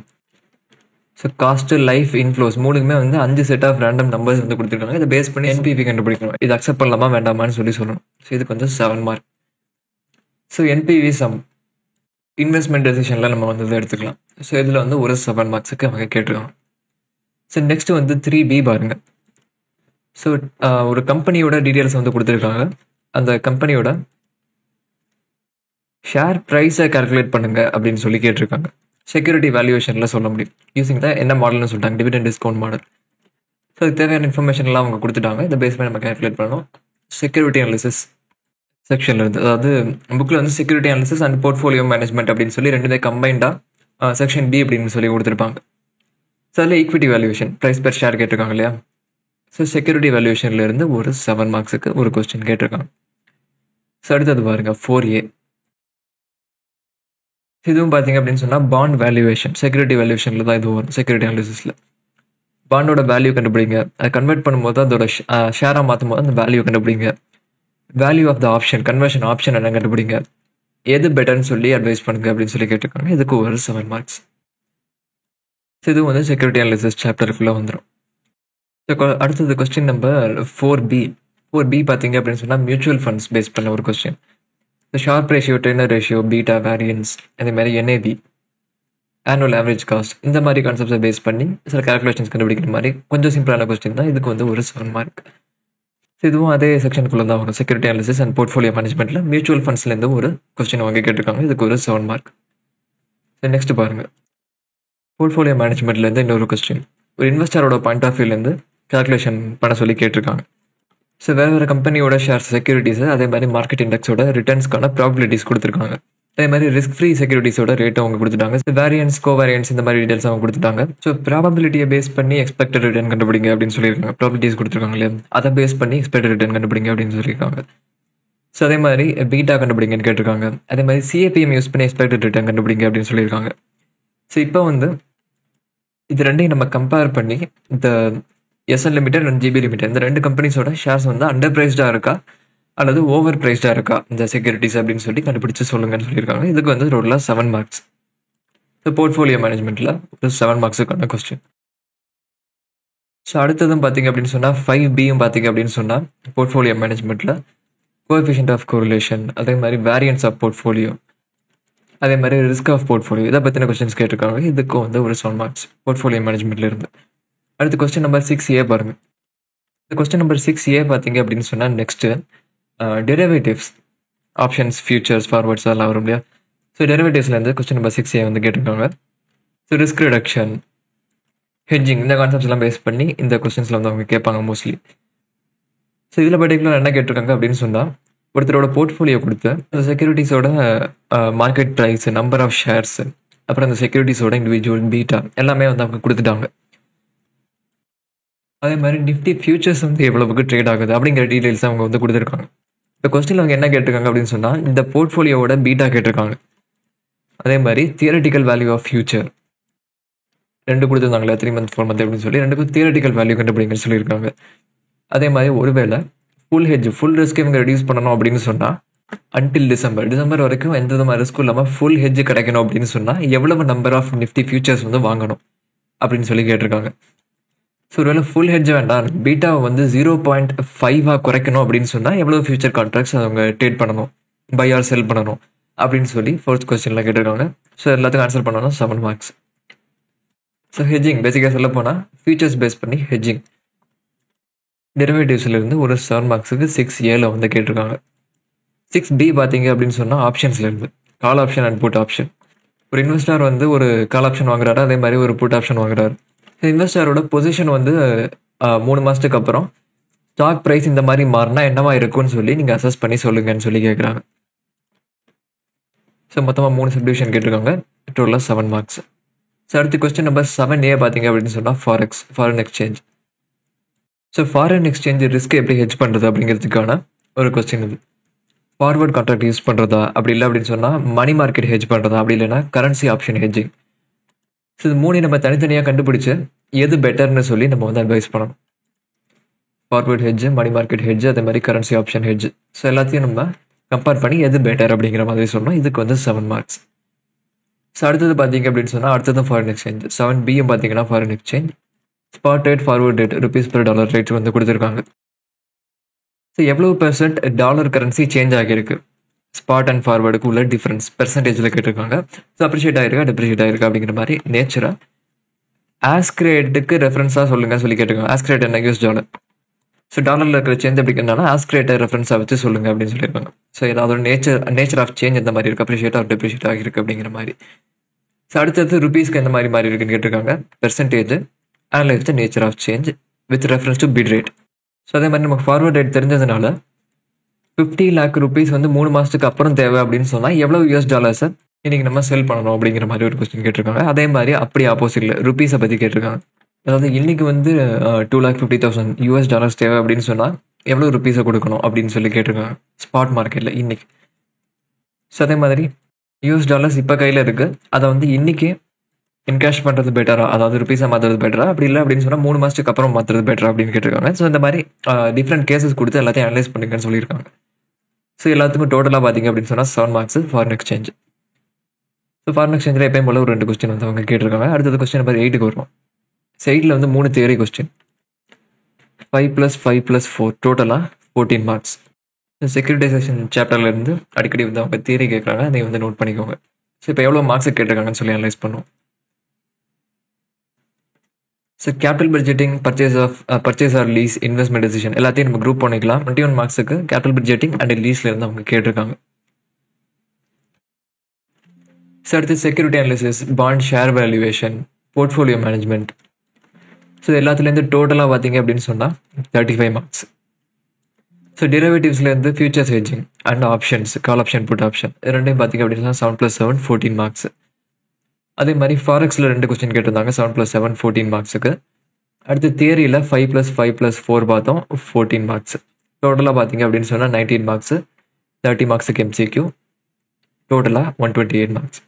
so cost, life, inflows மூணுக்குமே வந்து 5 செட் ஆஃப் ரேண்டம் நம்பர்ஸ் வந்து கொடுத்துருக்காங்க. இதை பேஸ் பண்ணி என்பிவி கண்டுபிடிக்கணும். இது அக்செப்ட் பண்ணலாமா வேண்டாமான்னு சொல்லணும். ஸோ இதுக்கு வந்து 7 mark. So NPV sum investment டெசிஷனில் நம்ம வந்து இதை எடுத்துக்கலாம். ஸோ இதில் வந்து ஒரு 7 மார்க்ஸுக்கு அவங்க கேட்டிருக்காங்க. ஸோ நெக்ஸ்ட் வந்து 3B பாருங்க. ஸோ ஒரு கம்பெனியோட டீட்டெயில்ஸ் வந்து கொடுத்துருக்காங்க. அந்த கம்பெனியோட ஷேர் ப்ரைஸை கால்குலேட் பண்ணுங்க அப்படின்னு சொல்லி கேட்டிருக்காங்க. செக்யூரிட்டி வேல்யூவேஷனில் சொல்ல முடியும். யூஸிங் தான் என்ன மாடல்னு சொல்லிட்டாங்க, டிவிடெண்ட் டிஸ்கவுண்ட் மாடல். ஸோ அதுக்கு தேவையான இன்ஃபர்மேஷன்லாம் அவங்க கொடுத்துட்டாங்க. இதை பேஸ் பண்ணி நம்ம கால்குலேட் பண்ணணும். செக்யூரிட்டி அனாலிசிஸ் செக்ஷனில் இருந்து, அதாவது புக்கில் வந்து security analysis and portfolio management அப்படின்னு சொல்லி ரெண்டுமே கம்பைண்டாக செக்ஷன் பி அப்படின்னு சொல்லி கொடுத்துருப்பாங்க. ஸோ அதில் equity valuation, price per share கேட்டிருக்காங்க இல்லையா. ஸோ செக்யூரிட்டி வேல்யூவேஷனில் இருந்து ஒரு 7 மார்க்ஸுக்கு ஒரு கொஸ்டின் கேட்டிருக்காங்க. ஸோ அடுத்தது பாருங்கள் 4A. இதுவும் பார்த்தீங்க அப்படின்னு சொன்னால் பாண்ட் வேல்யூவேஷன், செக்யூரிட்டி வேல்யூவேஷனில் தான் இது வரும். செக்யூரிட்டி அனாலிசிஸில் பாண்டோட வேல்யூ கண்டுபிடிங்க, அதை கன்வெர்ட் பண்ணும்போது அதோட ஷேராக மாற்றும் போது அந்த வேல்யூ கண்டுபிடிங்க. Value of the option, conversion option என்ன கண்டுபிடிங்க, எது பெட்டர்னு சொல்லி அட்வைஸ் பண்ணுங்க அப்படின்னு சொல்லி கேட்டிருக்காங்க. இதுக்கு ஒரு 7 மார்க்ஸ். ஸோ இதுவும் வந்து செக்யூரிட்டி அனாலிசிஸ் சாப்டருக்குள்ளே வந்துடும். ஸோ அடுத்தது கொஸ்டின் நம்பர் 4B. 4B பார்த்தீங்க அப்படின்னு சொன்னால் மியூச்சுவல் ஃபண்ட்ஸ் பேஸ் பண்ண ஒரு question. So sharp ratio, trainer ratio, beta, variance, அதே மாதிரி NAV, ஆனுவல் ஆவரேஜ் காஸ்ட், இந்த மாதிரி கான்செப்ட்ஸை பேஸ் பண்ணி சில கால்குலேஷன்ஸ் கண்டுபிடிக்கிற மாதிரி கொஞ்சம் சிம்பிளான கொஸ்டின் தான். இதுக்கு வந்து ஒரு 7 மார்க். ஸோ இதுவும் அதே செக்ஷனுக்குள்ளே தான் வரும். செக்யூரிட்டி அனாலிசிஸ் அண்ட் போர்ட்ஃபோலியோ மேனேஜ்மெண்ட்டில் மியூச்சுவல் ஃபண்ட்ஸ்லேருந்து ஒரு கொஸ்டின் வாங்கி கேட்டிருக்காங்க. இதுக்கு ஒரு 7 மார்க். ஸோ நெக்ஸ்ட் பாருங்கள், போர்ட்ஃபோலியோ மேனேஜ்மெண்ட்லேருந்து இன்னொரு கொஸ்டின். ஒரு இன்வெஸ்டரோட பாயிண்ட் ஆஃப் வியூலேருந்து கால்குலேஷன் பண்ண சொல்லி கேட்டிருக்காங்க. ஸோ வேறு கம்பெனியோட ஷேர் செக்யூரிட்டிஸு, அதே மாதிரி மார்க்கெட் இண்டெக்ஸோட ரிட்டர்ன்ஸ்க்கான ப்ராபிலிட்டிஸ் கொடுத்துருக்காங்க. அதே மாதிரி ரிஸ்க் ஃப்ரீ செக்யூரிட்டிஸோட ரேட் அவங்க கொடுத்துட்டாங்க. வேரியன்ஸ், கோவேரியன்ஸ், இந்த மாதிரி டீடைல்ஸ் அவங்க கொடுத்துட்டாங்க. ஸோ ப்ராபபிலிட்டியை பேஸ் பண்ணி எக்ஸ்பெக்டட் ரிட்டர்ன் கண்டுபிடிங்க அப்படின்னு சொல்லியிருக்காங்க. ப்ராபிலிட்டிஸ் கொடுத்துருக்காங்க இல்லையா, அதை பேஸ் பண்ணி எக்ஸ்பெக்டட் ரிட்டர்ன் கண்டுபிடிங்க அப்படின்னு சொல்லியிருக்காங்க. ஸோ அதே மாதிரி பீட்டா கண்டுபிடிங்கன்னு கேட்டிருக்காங்க. அதே மாதிரி CAPM யூஸ் பண்ணி எக்ஸ்பெக்டட் ரிட்டர்ன் கண்டுபிடிங்க அப்படின்னு சொல்லியிருக்காங்க. ஸோ இப்போ வந்து இது ரெண்டையும் நம்ம கம்பேர் பண்ணி இந்த SN limited and GB limited இந்த ரெண்டு கம்பெனிஸோட ஷேர்ஸ் வந்து அண்டர் ப்ரைஸ்டாக இருக்கா அல்லது ஓவர் ப்ரைஸ்டாக இருக்கா இந்த செக்யூரிட்டிஸ் அப்படின்னு சொல்லி கண்டுபிடிச்சு சொல்லுங்கன்னு சொல்லியிருக்காங்க. இதுக்கு வந்து டோட்டலாக 7 மார்க்ஸ். ஸோ போர்ட்ஃபோலியோ மேனேஜ்மெண்ட்டில் ஒரு 7 மார்க்ஸுக்கான கொஸ்டின். ஸோ அடுத்ததும் பார்த்தீங்க அப்படின்னு சொன்னால் 5Bயும் பார்த்தீங்க அப்படின்னு சொன்னால் போர்ட்ஃபோலியோ மேனேஜ்மெண்ட்டில் கோஎஃபிஷியன்ட் ஆஃப் கோரிலேஷன், அதே மாதிரி வேரியன்ஸ் ஆஃப் போர்ட்ஃபோலியோ, அதே மாதிரி ரிஸ்க் ஆஃப் போர்ட்ஃபோலியோ, இதை பற்றின கொஸ்டின்ஸ் கேட்டிருக்காங்க. இதுக்கும் வந்து ஒரு 7 மார்க்ஸ் போர்ட்ஃபோலியோ மேனேஜ்மெண்ட்டில் இருந்து. அடுத்து கொஸ்டின் நம்பர் 6A பாருங்கள். இந்த கொஸ்டின் நம்பர் 6A பார்த்தீங்க அப்படின்னு சொன்னால் next derivatives, options, futures, forwards அதெல்லாம் வரும் இல்லையா. ஸோ டெரிவேட்டிவ்ஸ்லேருந்து கொஸ்டின் நம்பர் 6A வந்து கேட்டிருக்காங்க. ஸோ ரிஸ்க் ரிடக்ஷன், ஹெட்ஜிங், இந்த கான்செப்ட்ஸ்லாம் பேஸ் பண்ணி இந்த கொஸ்டின்ஸில் வந்து அவங்க கேட்பாங்க மோஸ்ட்லி. ஸோ இதில் பர்டிகுலர் என்ன கேட்டிருக்காங்க அப்படின்னு சொன்னால் ஒருத்தரோட போர்ட்ஃபோலியோ கொடுத்து அந்த செக்யூரிட்டிஸோட market price, number of shares, அப்புறம் அந்த செக்யூரிட்டிஸோட இண்டிவிஜுவல் பீட்டா எல்லாமே வந்து அவங்க கொடுத்துட்டாங்க. அதே மாதிரி நிஃப்டி ஃபியூச்சர்ஸ் வந்து எவ்வளவுக்கு ட்ரேட் ஆகுது அப்படிங்கிற டீடைல்ஸ் அவங்க வந்து கொடுத்துருக்காங்க. இந்த கொஸ்டின் அவங்க என்ன கேட்டிருக்காங்க அப்படின்னு சொன்னால் இந்த போர்ட்ஃபோலியோவோட பீட்டா கேட்டிருக்காங்க. அதே மாதிரி தியரட்டிக்கல் வேல்யூ ஆஃப் ஃபியூச்சர் ரெண்டு கொடுத்துருந்தாங்களே 3 month 4 month அப்படின்னு சொல்லி ரெண்டுக்கும் தியரட்டிக்கல் வேல்யூ கண்டுபிடிங்கன்னு சொல்லியிருக்காங்க. அதே மாதிரி ஒருவேளை ஃபுல் ஹெட்ஜ், ஃபுல் ரிஸ்க் இவங்க ரெடியூஸ் பண்ணணும் அப்படின்னு சொன்னால் அன்டில் டிசம்பர் வரைக்கும் எந்த விதமான ரிஸ்க்கும் இல்லாமல் ஃபுல் ஹெட்ஜ் கிடைக்கணும் அப்படின்னு சொன்னால் எவ்வளவு நம்பர் ஆஃப் நிஃப்டி ஃபியூச்சர்ஸ் வந்து வாங்கணும் அப்படின்னு சொல்லி கேட்டிருக்காங்க. ஸோ ஒருவேளை ஃபுல் ஹெட்ஜ் வேண்டாம், பீட்டாவை வந்து 0.5 குறைக்கணும் அப்படின்னு சொன்னால் எவ்வளோ ஃபியூச்சர் கான்ட்ராக்ட்ஸ் அவங்க ட்ரேட் பண்ணணும், பை ஆர் செல் பண்ணணும் அப்படின்னு சொல்லி ஃபோர்த் கொஸ்டினில் கேட்டிருக்காங்க. ஸோ எல்லாத்துக்கும் ஆன்சர் பண்ணணும் 7 மார்க்ஸ். ஸோ ஹெட்ஜிங் பேசிக்காக சொல்ல போனால் ஃபியூச்சர்ஸ் பேஸ் பண்ணி ஹெட்ஜிங். டெரிவேட்டிவ்ஸ்லேருந்து ஒரு 7 மார்க்ஸுக்கு 6Aல வந்து கேட்டிருக்காங்க. 6B பார்த்தீங்க அப்படின்னு சொன்னால் ஆப்ஷன்ஸ்லேருந்து call option and put option. ஒரு இன்வெஸ்டர் வந்து ஒரு கால் ஆப்ஷன் வாங்குறாரு, அதே மாதிரி ஒரு புட் ஆப்ஷன் வாங்குறாரு. இன்வெஸ்டரோட பொசிஷன் வந்து 3 மாதத்துக்கு அப்புறம் ஸ்டாக் ப்ரைஸ் இந்த மாதிரி மாறினா என்னவா இருக்கும்னு சொல்லி நீங்கள் அசஸ் பண்ணி சொல்லுங்கன்னு சொல்லி கேட்குறாங்க. ஸோ மொத்தமாக 3 சப்டிவிஷன் கேட்டிருக்காங்க, டோட்டலாக 7 மார்க்ஸ். ஸோ அடுத்து கொஸ்டின் நம்பர் 7A பார்த்தீங்க அப்படின்னு சொன்னால் foreign exchange. So foreign exchange risk எப்படி ஹெட்ஜ் பண்ணுறது அப்படிங்கிறதுக்கான ஒரு கொஸ்டின் இது. ஃபார்வர்ட் கான்ட்ராக்ட் யூஸ் பண்ணுறதா, அப்படி இல்லை அப்படின்னு சொன்னால் மணி மார்க்கெட் ஹெட்ஜ் பண்ணுறதா, அப்படி இல்லைன்னா கரன்சி ஆப்ஷன் ஹெட்ஜிங். ஸோ இது 3 நம்ம தனித்தனியாக கண்டுபிடிச்சு எது பெட்டர்னு சொல்லி நம்ம வந்து அட்வைஸ் பண்ணணும். Forward hedge, money market hedge, அதே மாதிரி கரன்சி ஆப்ஷன் ஹெட்ஜ். ஸோ எல்லாத்தையும் நம்ம கம்பேர் பண்ணி எது பெட்டர் அப்படிங்கிற மாதிரி சொல்லணும். இதுக்கு வந்து 7 மார்க்ஸ். ஸோ அடுத்தது பார்த்தீங்க அப்படின்னு சொன்னால் அடுத்தது ஃபாரின் எக்ஸ்சேஞ்ச். 7Bயும் பார்த்தீங்கன்னா foreign exchange. Spot rate, forward rate, rupees per dollar rates வந்து கொடுத்துருக்காங்க. ஸோ எவ்வளவு பெர்சென்ட் டாலர் கரன்சி சேஞ்ச் ஆகியிருக்கு, ஸ்பாட் அண்ட் ஃபார்வர்டுக்கு உள்ள டிஃப்ரென்ஸ் பெர்சன்டேஜில் கேட்டிருக்காங்க. ஸோ அப்ரிஷியேட் ஆயிருக்கா, டிப்ரிஷியேட் ஆயிருக்கா அப்படிங்கிற மாதிரி நேச்சராக ஆஸ்கிரேட்டுக்கு ரெஃபரன்ஸாக சொல்லுங்கன்னு சொல்லி கேட்டிருக்காங்க. ஆஸ்கிரேட் என்ன, யூஎஸ் டாலர். ஸோ டாலரில் இருக்கிற சேஞ்ச் அப்படிங்கிறதுனால ஆஸ்கிரேட்டை ரெஃபரன்ஸாக வச்சு சொல்லுங்க அப்படின்னு சொல்லியிருக்காங்க. ஸோ அதோட நேச்சர் ஆஃப் சேஞ்ச் எந்த மாதிரி இருக்குது, அப்ரிஷியேட் ஆஃப் டிப்ரிஷியேட் ஆகிருக்கு அப்படிங்கிற மாதிரி. ஸோ அடுத்தது ருபீஸ்க்கு எந்த மாதிரி மாறி இருக்குன்னு கேட்டிருக்காங்க. Percentage, analyse the nature of change with reference to bid rate. So அதே மாதிரி நமக்கு ஃபார்வர்ட் ரேட் தெரிஞ்சதுனால 50 lakh rupees வந்து 3 மாதத்துக்கு அப்புறம் தேவை அப்படின்னு சொன்னால் எவ்வளோ யூஎஸ் டாலர்ஸை இன்னைக்கு நம்ம செல் பண்ணணும் அப்படிங்கிற மாதிரி ஒரு கொஸ்டின் கேட்டிருக்காங்க. அதே மாதிரி அப்படி ஆப்போசிட்டில் ருபீஸை பற்றி கேட்டிருக்காங்க. அதாவது இன்னைக்கு வந்து 2,50,000 யூஎஸ் டாலர்ஸ் தேவை அப்படின்னு சொன்னால் எவ்வளோ ருபீஸை கொடுக்கணும் அப்படின்னு சொல்லி கேட்டிருக்காங்க ஸ்பாட் மார்க்கெட்டில் இன்னைக்கு. ஸோ அதே மாதிரி யூஎஸ் டாலர்ஸ் இப்போ கையில் இருக்குது, அதை வந்து இன்னைக்கு என்கேஷ் பண்ணுறது பெட்டரா, அதாவது ருபீஸாக மாற்றுறது பெட்டரா, அப்படி இல்லை அப்படின்னு சொன்னால் 3 மாதத்துக்கு அப்புறம் மாற்றுறது பெட்டரா அப்படின்னு கேட்டிருக்காங்க. ஸோ இந்த மாதிரி டிஃப்ரெண்ட் கேசஸ் கொடுத்து எல்லாத்தையும் அனலைஸ் பண்ணுங்கன்னு சொல்லியிருக்காங்க. ஸோ எல்லாத்துக்கும் டோட்டலாக பார்த்தீங்க அப்படின்னு சொன்னால் 7 marks foreign exchange. So foreign எக்ஸ்சேஞ்சில் எப்பயும் போல ஒரு 2 கொஸ்டின் வந்து அவங்க கேட்டிருக்காங்க. அடுத்தது கொஸ்டின் நம்பர் 8க்கு வருவோம். சைடில் வந்து 3 தியரி கொஸ்டின், 5 + 5 + 4 டோட்டலாக 14 மார்க்ஸ். செக்யூரிட்டைசேஷன் சாப்டர்லேருந்து அடிக்கடி வந்து அவங்க தியரி கேட்குறாங்க, அதை வந்து நோட் பண்ணிக்கோங்க. ஸோ இப்போ எவ்வளோ மார்க்ஸ் கேட்டிருக்காங்கன்னு சொல்லி அனலைஸ் பண்ணுவோம். So capital budgeting, purchase or lease, investment decision எல்லாத்தையும் நம்ம குரூப் பண்ணிக்கலாம். 21 மார்க்ஸுக்கு கேபிட்டல் பட்ஜெட்டிங் அண்ட் லீஸ்ல இருந்து அவங்க கேட்டிருக்காங்க. ஸோ அடுத்து security analysis, bond share valuation, portfolio management. So எல்லாத்துலேருந்து டோட்டலாக பார்த்தீங்க அப்படின்னு சொன்னால் 35 மார்க்ஸ். ஸோ டெரிவேட்டிவ்ஸ்லேருந்து futures hedging and options, call option, put option ரெண்டையும் பார்த்தீங்க அப்படின்னா 7 + 7 14 மார்க்ஸ். அதே மாதிரி ஃபாரெக்ஸில் 2 கொஸ்டின் கேட்டிருந்தாங்க, 7 + 7 14 மார்க்ஸுக்கு. அடுத்து தியரியில் 5 + 5 + 4 பார்த்தோம், 14 மார்க்ஸ். டோட்டலாக பார்த்தீங்க அப்படின்னு சொன்னால் 19 மார்க்ஸ், 30 மார்க்ஸுக்கு எம்சிக்யூ, டோட்டலாக 128 மார்க்ஸ்.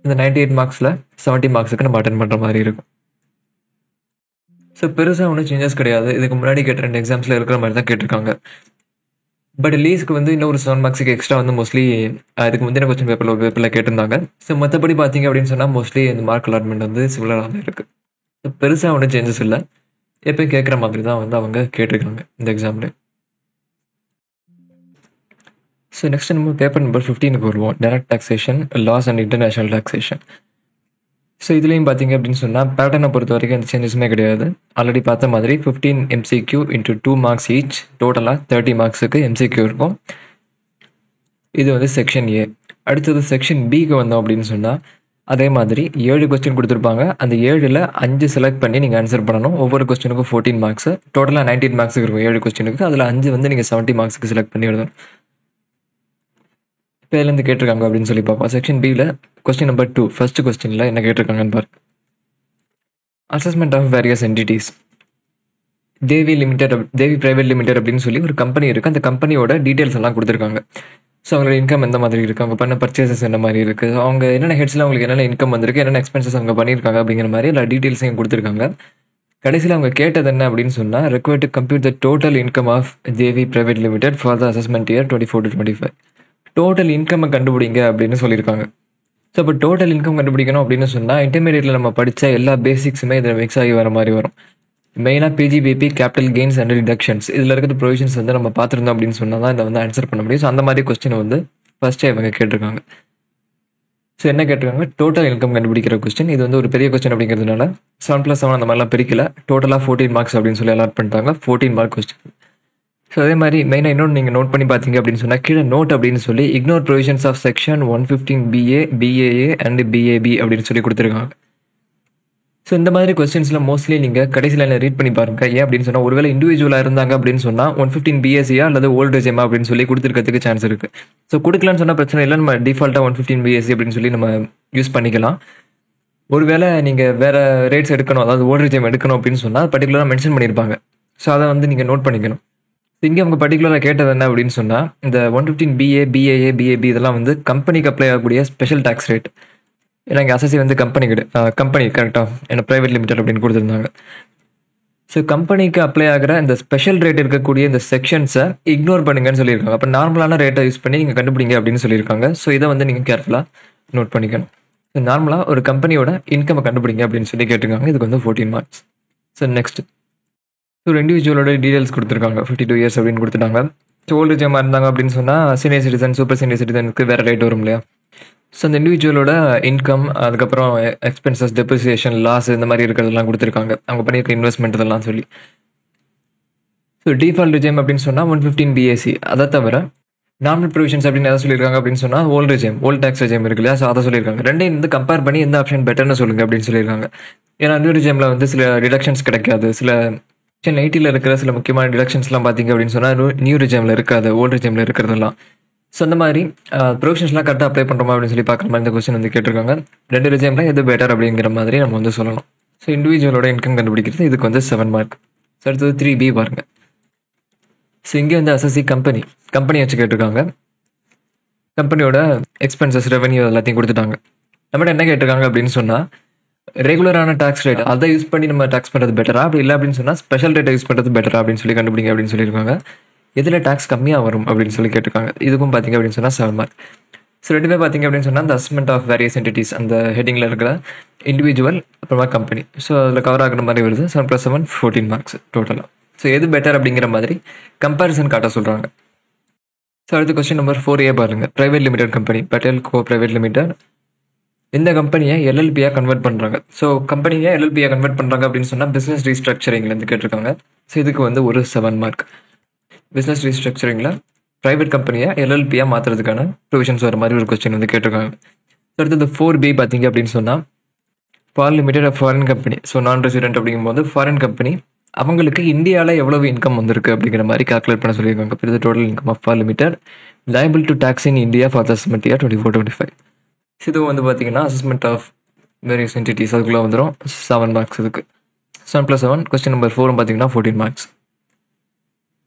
இந்த 98 மார்க்ஸில் 70 மார்க்ஸுக்கு நம்ம அட்டன் பண்ணுற மாதிரி இருக்கும். ஸோ பெருசாக ஒன்றும் சேஞ்சஸ் கிடையாது, இதுக்கு முன்னாடி கேட்ட 2 எக்ஸாம்ஸில் இருக்கிற மாதிரி தான் கேட்டிருக்காங்க. பட் லீஸ்க்கு வந்து இன்னொரு 7 மார்க்ஸுக்கு எக்ஸ்ட்ரா வந்து மோஸ்ட்லி அதுக்கு முந்தின கொஸ்டின் பேப்பரில் கேட்டிருந்தாங்க. ஸோ மற்றபடி பார்த்தீங்க அப்படின்னு சொன்னால் மோஸ்ட்லி இந்த மார்க் அலாட்மெண்ட் வந்து சிமிலராக தான் இருக்குது. ஸோ பெருசாக ஒன்றும் சேஞ்சஸ் இல்லை, எப்பயும் கேட்குற மாதிரி தான் வந்து அவங்க கேட்டிருக்காங்க இந்த எக்ஸாமில். ஸோ நெக்ஸ்ட் நம்ம பேப்பர் நம்பர் 15க்கு வருவோம், direct taxation, laws and international taxation. So இதுலேயும் பார்த்தீங்க அப்படின்னு சொன்னால் பேட்டர்னை பொறுத்த வரைக்கும் எந்த சேஞ்சஸுமே கிடையாது. ஆல்ரெடி பார்த்த மாதிரி 15 MCQ × 2 மார்க்ஸ் ஈச், டோட்டலாக 30 மார்க்ஸுக்கு எம்சிக்யூ இருக்கும். இது வந்து செக்ஷன் ஏ. அடுத்தது செக்ஷன் பிக்கு வந்தோம் அப்படின்னு சொன்னால் அதே மாதிரி 7 கொஸ்டின் கொடுத்துருப்பாங்க. அந்த 7ல் 5 செலக்ட் பண்ணி நீங்கள் ஆன்சர் பண்ணணும். ஒவ்வொரு கொஸ்டினுக்கும் 14 மார்க்ஸ், டோட்டலாக 19 மார்க்ஸுக்கு இருக்கும் 7 கொஸ்டினுக்கு. அதில் 5 வந்து நீங்கள் 70 மார்க்ஸுக்கு செலக்ட் பண்ணி எழுதணும். இப்போ இதுலேருந்து கேட்டிருக்காங்க அப்படின்னு சொல்லி பார்ப்போம். செக்ஷன் பியில் கொஸ்டின் நம்பர் 2 ஃபர்ஸ்ட் கொஸ்டினில் என்ன கேட்டிருக்காங்கன்னு பாருங்க. Assessment of various entities, Devi private limited அப்படின்னு சொல்லி ஒரு கம்பெனி இருக்குது. அந்த கம்பெனியோட டீட்டெயில்ஸ் எல்லாம் கொடுத்துருக்காங்க. ஸோ அவங்களோட இன்கம் எந்த மாதிரி இருக்குது, அவங்க பண்ண பர்ச்சேசஸ் என்ன மாதிரி இருக்குது, அவங்க என்னென்ன ஹெட்ஸில் அவங்களுக்கு என்னென்ன இன்கம் வந்திருக்கு, என்னென்ன எக்ஸ்பென்சஸ் அவங்க பண்ணியிருக்காங்க அப்படிங்கிற மாதிரி எல்லா டீட்டெயில்ஸையும் கொடுத்துருக்காங்க. கடைசியில் அவங்க கேட்டது என்ன அப்படின்னு சொன்னால், required to compute the total income of Devi private limited for the assessment year 24 to 25. Total income கண்டுபிடிங்க அப்படின்னு சொல்லியிருக்காங்க. ஸோ இப்போ டோட்டல் இன்கம் கண்டுபிடிக்கணும் அப்படின்னு சொன்னால் இன்டர்மீடியட்டில் நம்ம படித்த எல்லா பேசிக்ஸுமே இதில் மிக்ஸ் ஆகி வர மாதிரி வரும். மெயினாக PGBP, capital gains and deductions, இதில் இருக்கிற ப்ரொவிஷன்ஸ் வந்து நம்ம பார்த்துருந்தோம் அப்படின்னு சொன்னால் தான் இதை வந்து ஆன்சர் பண்ண முடியும். ஸோ அந்த மாதிரி கொஸ்டின் வந்து ஃபர்ஸ்டே இவங்க கேட்டிருக்காங்க. ஸோ என்ன கேட்டிருக்காங்க, டோட்டல் இன்கம் கண்டுபிடிக்கிற கொஸ்டின். இது வந்து ஒரு பெரிய கொஸ்டின் அப்படிங்கிறதுனால 7 + 7 அந்த மாதிரிலாம் பிரிக்கல, டோட்டலாக 14 மார்க்ஸ் அப்படின்னு சொல்லி அலாட் பண்ணிட்டாங்க. 14 மார்க் கொஸ்டின். ஸோ அதே மாதிரி மெயினாக இன்னொன்று நீங்கள் நோட் பண்ணி பார்த்தீங்க அப்படின்னு சொன்னால் கீழே நோட் அப்படின்னு சொல்லி ignore provisions of section 115BA, BAA and BAB அப்படின்னு சொல்லி கொடுத்துருக்காங்க. ஸோ இந்த மாதிரி கொஸ்டின்ஸில் மோஸ்ட்லி நீங்கள் கடைசியில் என்ன ரீட் பண்ணி பாருங்க. ஏன் அப்படின்னு சொன்னால் ஒருவேளை இண்டிவிஜுவலாக இருந்தாங்க அப்படின்னு சொன்னால் 115BACயா அல்லது ஓல்ட் ரெஜிமா அப்படின்னு சொல்லி கொடுத்துருக்கிறதுக்கு சான்ஸ் இருக்குது. ஸோ கொடுக்கலான்னு சொன்னால் பிரச்சனை இல்லை, நம்ம டிஃபால்ட்டாக 115BAC அப்படின்னு சொல்லி நம்ம யூஸ் பண்ணிக்கலாம். ஒருவேளை நீங்கள் வேறு ரேட்ஸ் எடுக்கணும், அதாவது ஓல்ட் ரெஜிம் எடுக்கணும் அப்படின்னு சொன்னால் பர்டிகுலராக மென்ஷன் பண்ணியிருப்பாங்க. ஸோ அதை வந்து நீங்கள் நோட் பண்ணிக்கணும். இங்கே அவங்க பர்டிகுலராக கேட்டது என்ன அப்படின்னு சொன்னால், இந்த 115BA, BAA, BAB இதெல்லாம் வந்து கம்பெனிக்கு அப்ளை ஆகக்கூடிய ஸ்பெஷல் டேக்ஸ் ரேட். ஏன்னா இங்கே அசசி வந்து கம்பெனி கரெக்டாக என்ன ப்ரைவேட் லிமிடெட் அப்படின்னு கொடுத்துருந்தாங்க. ஸோ கம்பெனிக்கு அப்ளை ஆகிற இந்த ஸ்பெஷல் ரேட் இருக்கக்கூடிய இந்த செக்ஷன்ஸை இக்னோர் பண்ணுங்கன்னு சொல்லியிருக்காங்க. அப்போ நார்மலான ரேட்டை யூஸ் பண்ணி நீங்கள் கண்டுபிடிங்க அப்படின்னு சொல்லியிருக்காங்க. ஸோ இதை வந்து நீங்கள் கேர்ஃபுல்லாக நோட் பண்ணிக்கணும். ஸோ நார்மலாக ஒரு கம்பெனியோட இன்கமை கண்டுபிடிங்க அப்படின்னு சொல்லி கேட்டிருக்காங்க. இதுக்கு வந்து 14 மார்க்ஸ். ஸோ நெக்ஸ்ட் ஒரு இண்டிவிஜுவலோட டீடைல்ஸ் கொடுத்துருக்காங்க. 52 இயர்ஸ் அப்படின்னு கொடுத்துட்டாங்க. ஸோ ஓல்டு ஏஜாக இருந்தாங்க அப்படின்னு சொன்னால் சீனியர் சிட்டிசன், சூப்பர் சீனியர் சிட்டிசனுக்கு வேறு ரேட் வரும் இல்லையா? ஸோ அந்த இண்டிவிஜுவலோட இன்கம், அதுக்கப்புறம் எக்ஸ்பென்சஸ், டெப்ரிசியேஷன், லாஸ் இந்த மாதிரி இருக்கிறதெல்லாம் கொடுத்துருக்காங்க. அவங்க பண்ணியிருக்க இன்வெஸ்ட்மெண்ட் இதெல்லாம் சொல்லி. ஸோ டிஃபால்ட் ரிஜைம் அப்படின்னு சொன்னால் 115 BAC. அதை தவிர நார்மல் ப்ரொவிஷன்ஸ் அப்படின்னு எதாவது சொல்லியிருக்காங்க அப்படின்னு சொன்னால் old regime, old tax regime இருக்கு இல்லையா? ஸோ அதை சொல்லியிருக்காங்க. ரெண்டையும் வந்து கம்பேர் பண்ணி எந்த ஆப்ஷன் பெட்டர்னு சொல்லுங்க அப்படின்னு சொல்லியிருக்காங்க. ஏன்னா நியூ ரிஜைமில் வந்து சில டிடக்ஷன்ஸ் கிடைக்காது. சில செக்ஷன் 80 இருக்கிற சில முக்கியமான டிடக்ஷன்ஸ்லாம் பார்த்தீங்க அப்படின்னு சொன்னால் நியூ ரிஜைமில் இருக்காது, ஓல்டு ரிஜைமில் இருக்கிறதெல்லாம். ஸோ அந்த மாதிரி ப்ரொவிஷன்ஸ்லாம் கரெக்டாக அப்ளை பண்ணுறோமா அப்படின்னு சொல்லி பார்க்குற மாதிரி இந்த கொஸ்டின் வந்து கேட்டிருக்காங்க. 2 ரிஜைமில் எது பெட்டர் அப்படிங்கிற மாதிரி நம்ம வந்து சொல்லணும். ஸோ இண்டிவிஜுவலோட இன்கம் கண்டுபிடிக்கிறது இதுக்கு வந்து 7 மார்க். ஸோ அடுத்தது 3B பாருங்கள். ஸோ இங்கே வந்து அசசி கம்பெனி வச்சு கேட்டிருக்காங்க. கம்பெனியோட எக்ஸ்பென்சஸ், ரெவன்யூ எல்லாத்தையும் கொடுத்துட்டாங்க. நம்மகிட்ட என்ன கேட்டிருக்காங்க அப்படின்னு சொன்னால் ரெகுலரான டாக்ஸ் ரேட் அதை யூஸ் பண்ணி நம்ம டாக்ஸ் பண்ணுறது பெட்டரா, அப்படி இல்லை அப்படின்னு சொன்னால் ஸ்பெஷல் ரேட்டை யூஸ் பண்ணுறது பெட்டரா அப்படின்னு சொல்லி கண்டுபிடிங்க அப்படின்னு சொல்லியிருக்காங்க. இதில் டேக்ஸ் கம்மியாக வரும் அப்படின்னு சொல்லி கேட்டிருக்காங்க. இதுக்கும் பார்த்தீங்க அப்படின்னு சொன்னால் 7 மார்க். ஸோ ரெண்டுமே பார்த்தீங்க அப்படின்னு சொன்னால் அந்த அசஸ்மெண்ட் ஆஃப் வேரியஸ் என்டிட்டிஸ் அந்த ஹெட்டிங்கில் இருக்கிற இண்டிவிஜுவல் அப்புறமா கம்பெனி, ஸோ அதில் கவர் ஆகிற மாதிரி வருது. 7 + 7 14 மார்க்ஸ் டோட்டலாக. ஸோ எது பெட்டர் அப்படிங்கிற மாதிரி கம்பேரிசன் காட்ட சொல்கிறாங்க. ஸோ அடுத்த கொஸ்டின் நம்பர் 4A பாருங்க. பிரைவேட் லிமிடெட் கம்பெனி, பட்டேல் கோ பிரைவேட் லிமிடெட். இந்த கம்பெனியை எல்எல்பியாக கன்வெர்ட் பண்ணுறாங்க. ஸோ கம்பெனியை எல்எல்பியாக கன்வெர்ட் பண்ணுறாங்க அப்படின்னு சொன்னால் பிஸ்னஸ் ரீஸ்ட்ரக்சரிங்லேருந்து கேட்டிருக்காங்க. ஸோ இதுக்கு வந்து ஒரு 7 மார்க். பிஸ்னஸ் ரீஸ்ட்ரக்சரிங்கில் ப்ரைவேட் கம்பெனியை எல்எல்பியாக மாற்றுறதுக்கான ப்ரொவிஷன்ஸ் வர மாதிரி ஒரு கொஸ்டின் வந்து கேட்டிருக்காங்க. அடுத்தது 4B பார்த்தீங்க அப்படின்னு சொன்னால் Paul limited foreign company. So non resident அப்படிங்கும்போது ஃபாரின் கம்பெனி அவங்களுக்கு இந்தியாவில் எவ்வளவு இன்கம் வந்திருக்கு அப்படிங்கிற மாதிரி கால்குலேட் பண்ண சொல்லியிருக்காங்க. இது total income of Paul limited liable to tax in India for the assessment year 24-25. இதுவும் வந்து பார்த்தீங்கன்னா அசஸ்மெண்ட் ஆஃப் வேரியஸ் என்டிட்டிஸ் அதுக்குள்ளே வந்துடும். 7 மார்க்ஸ் இதுக்கு. 7 + 7 கொஸ்டின் நம்பர் 4 பார்த்தீங்கன்னா 14 மார்க்ஸ்.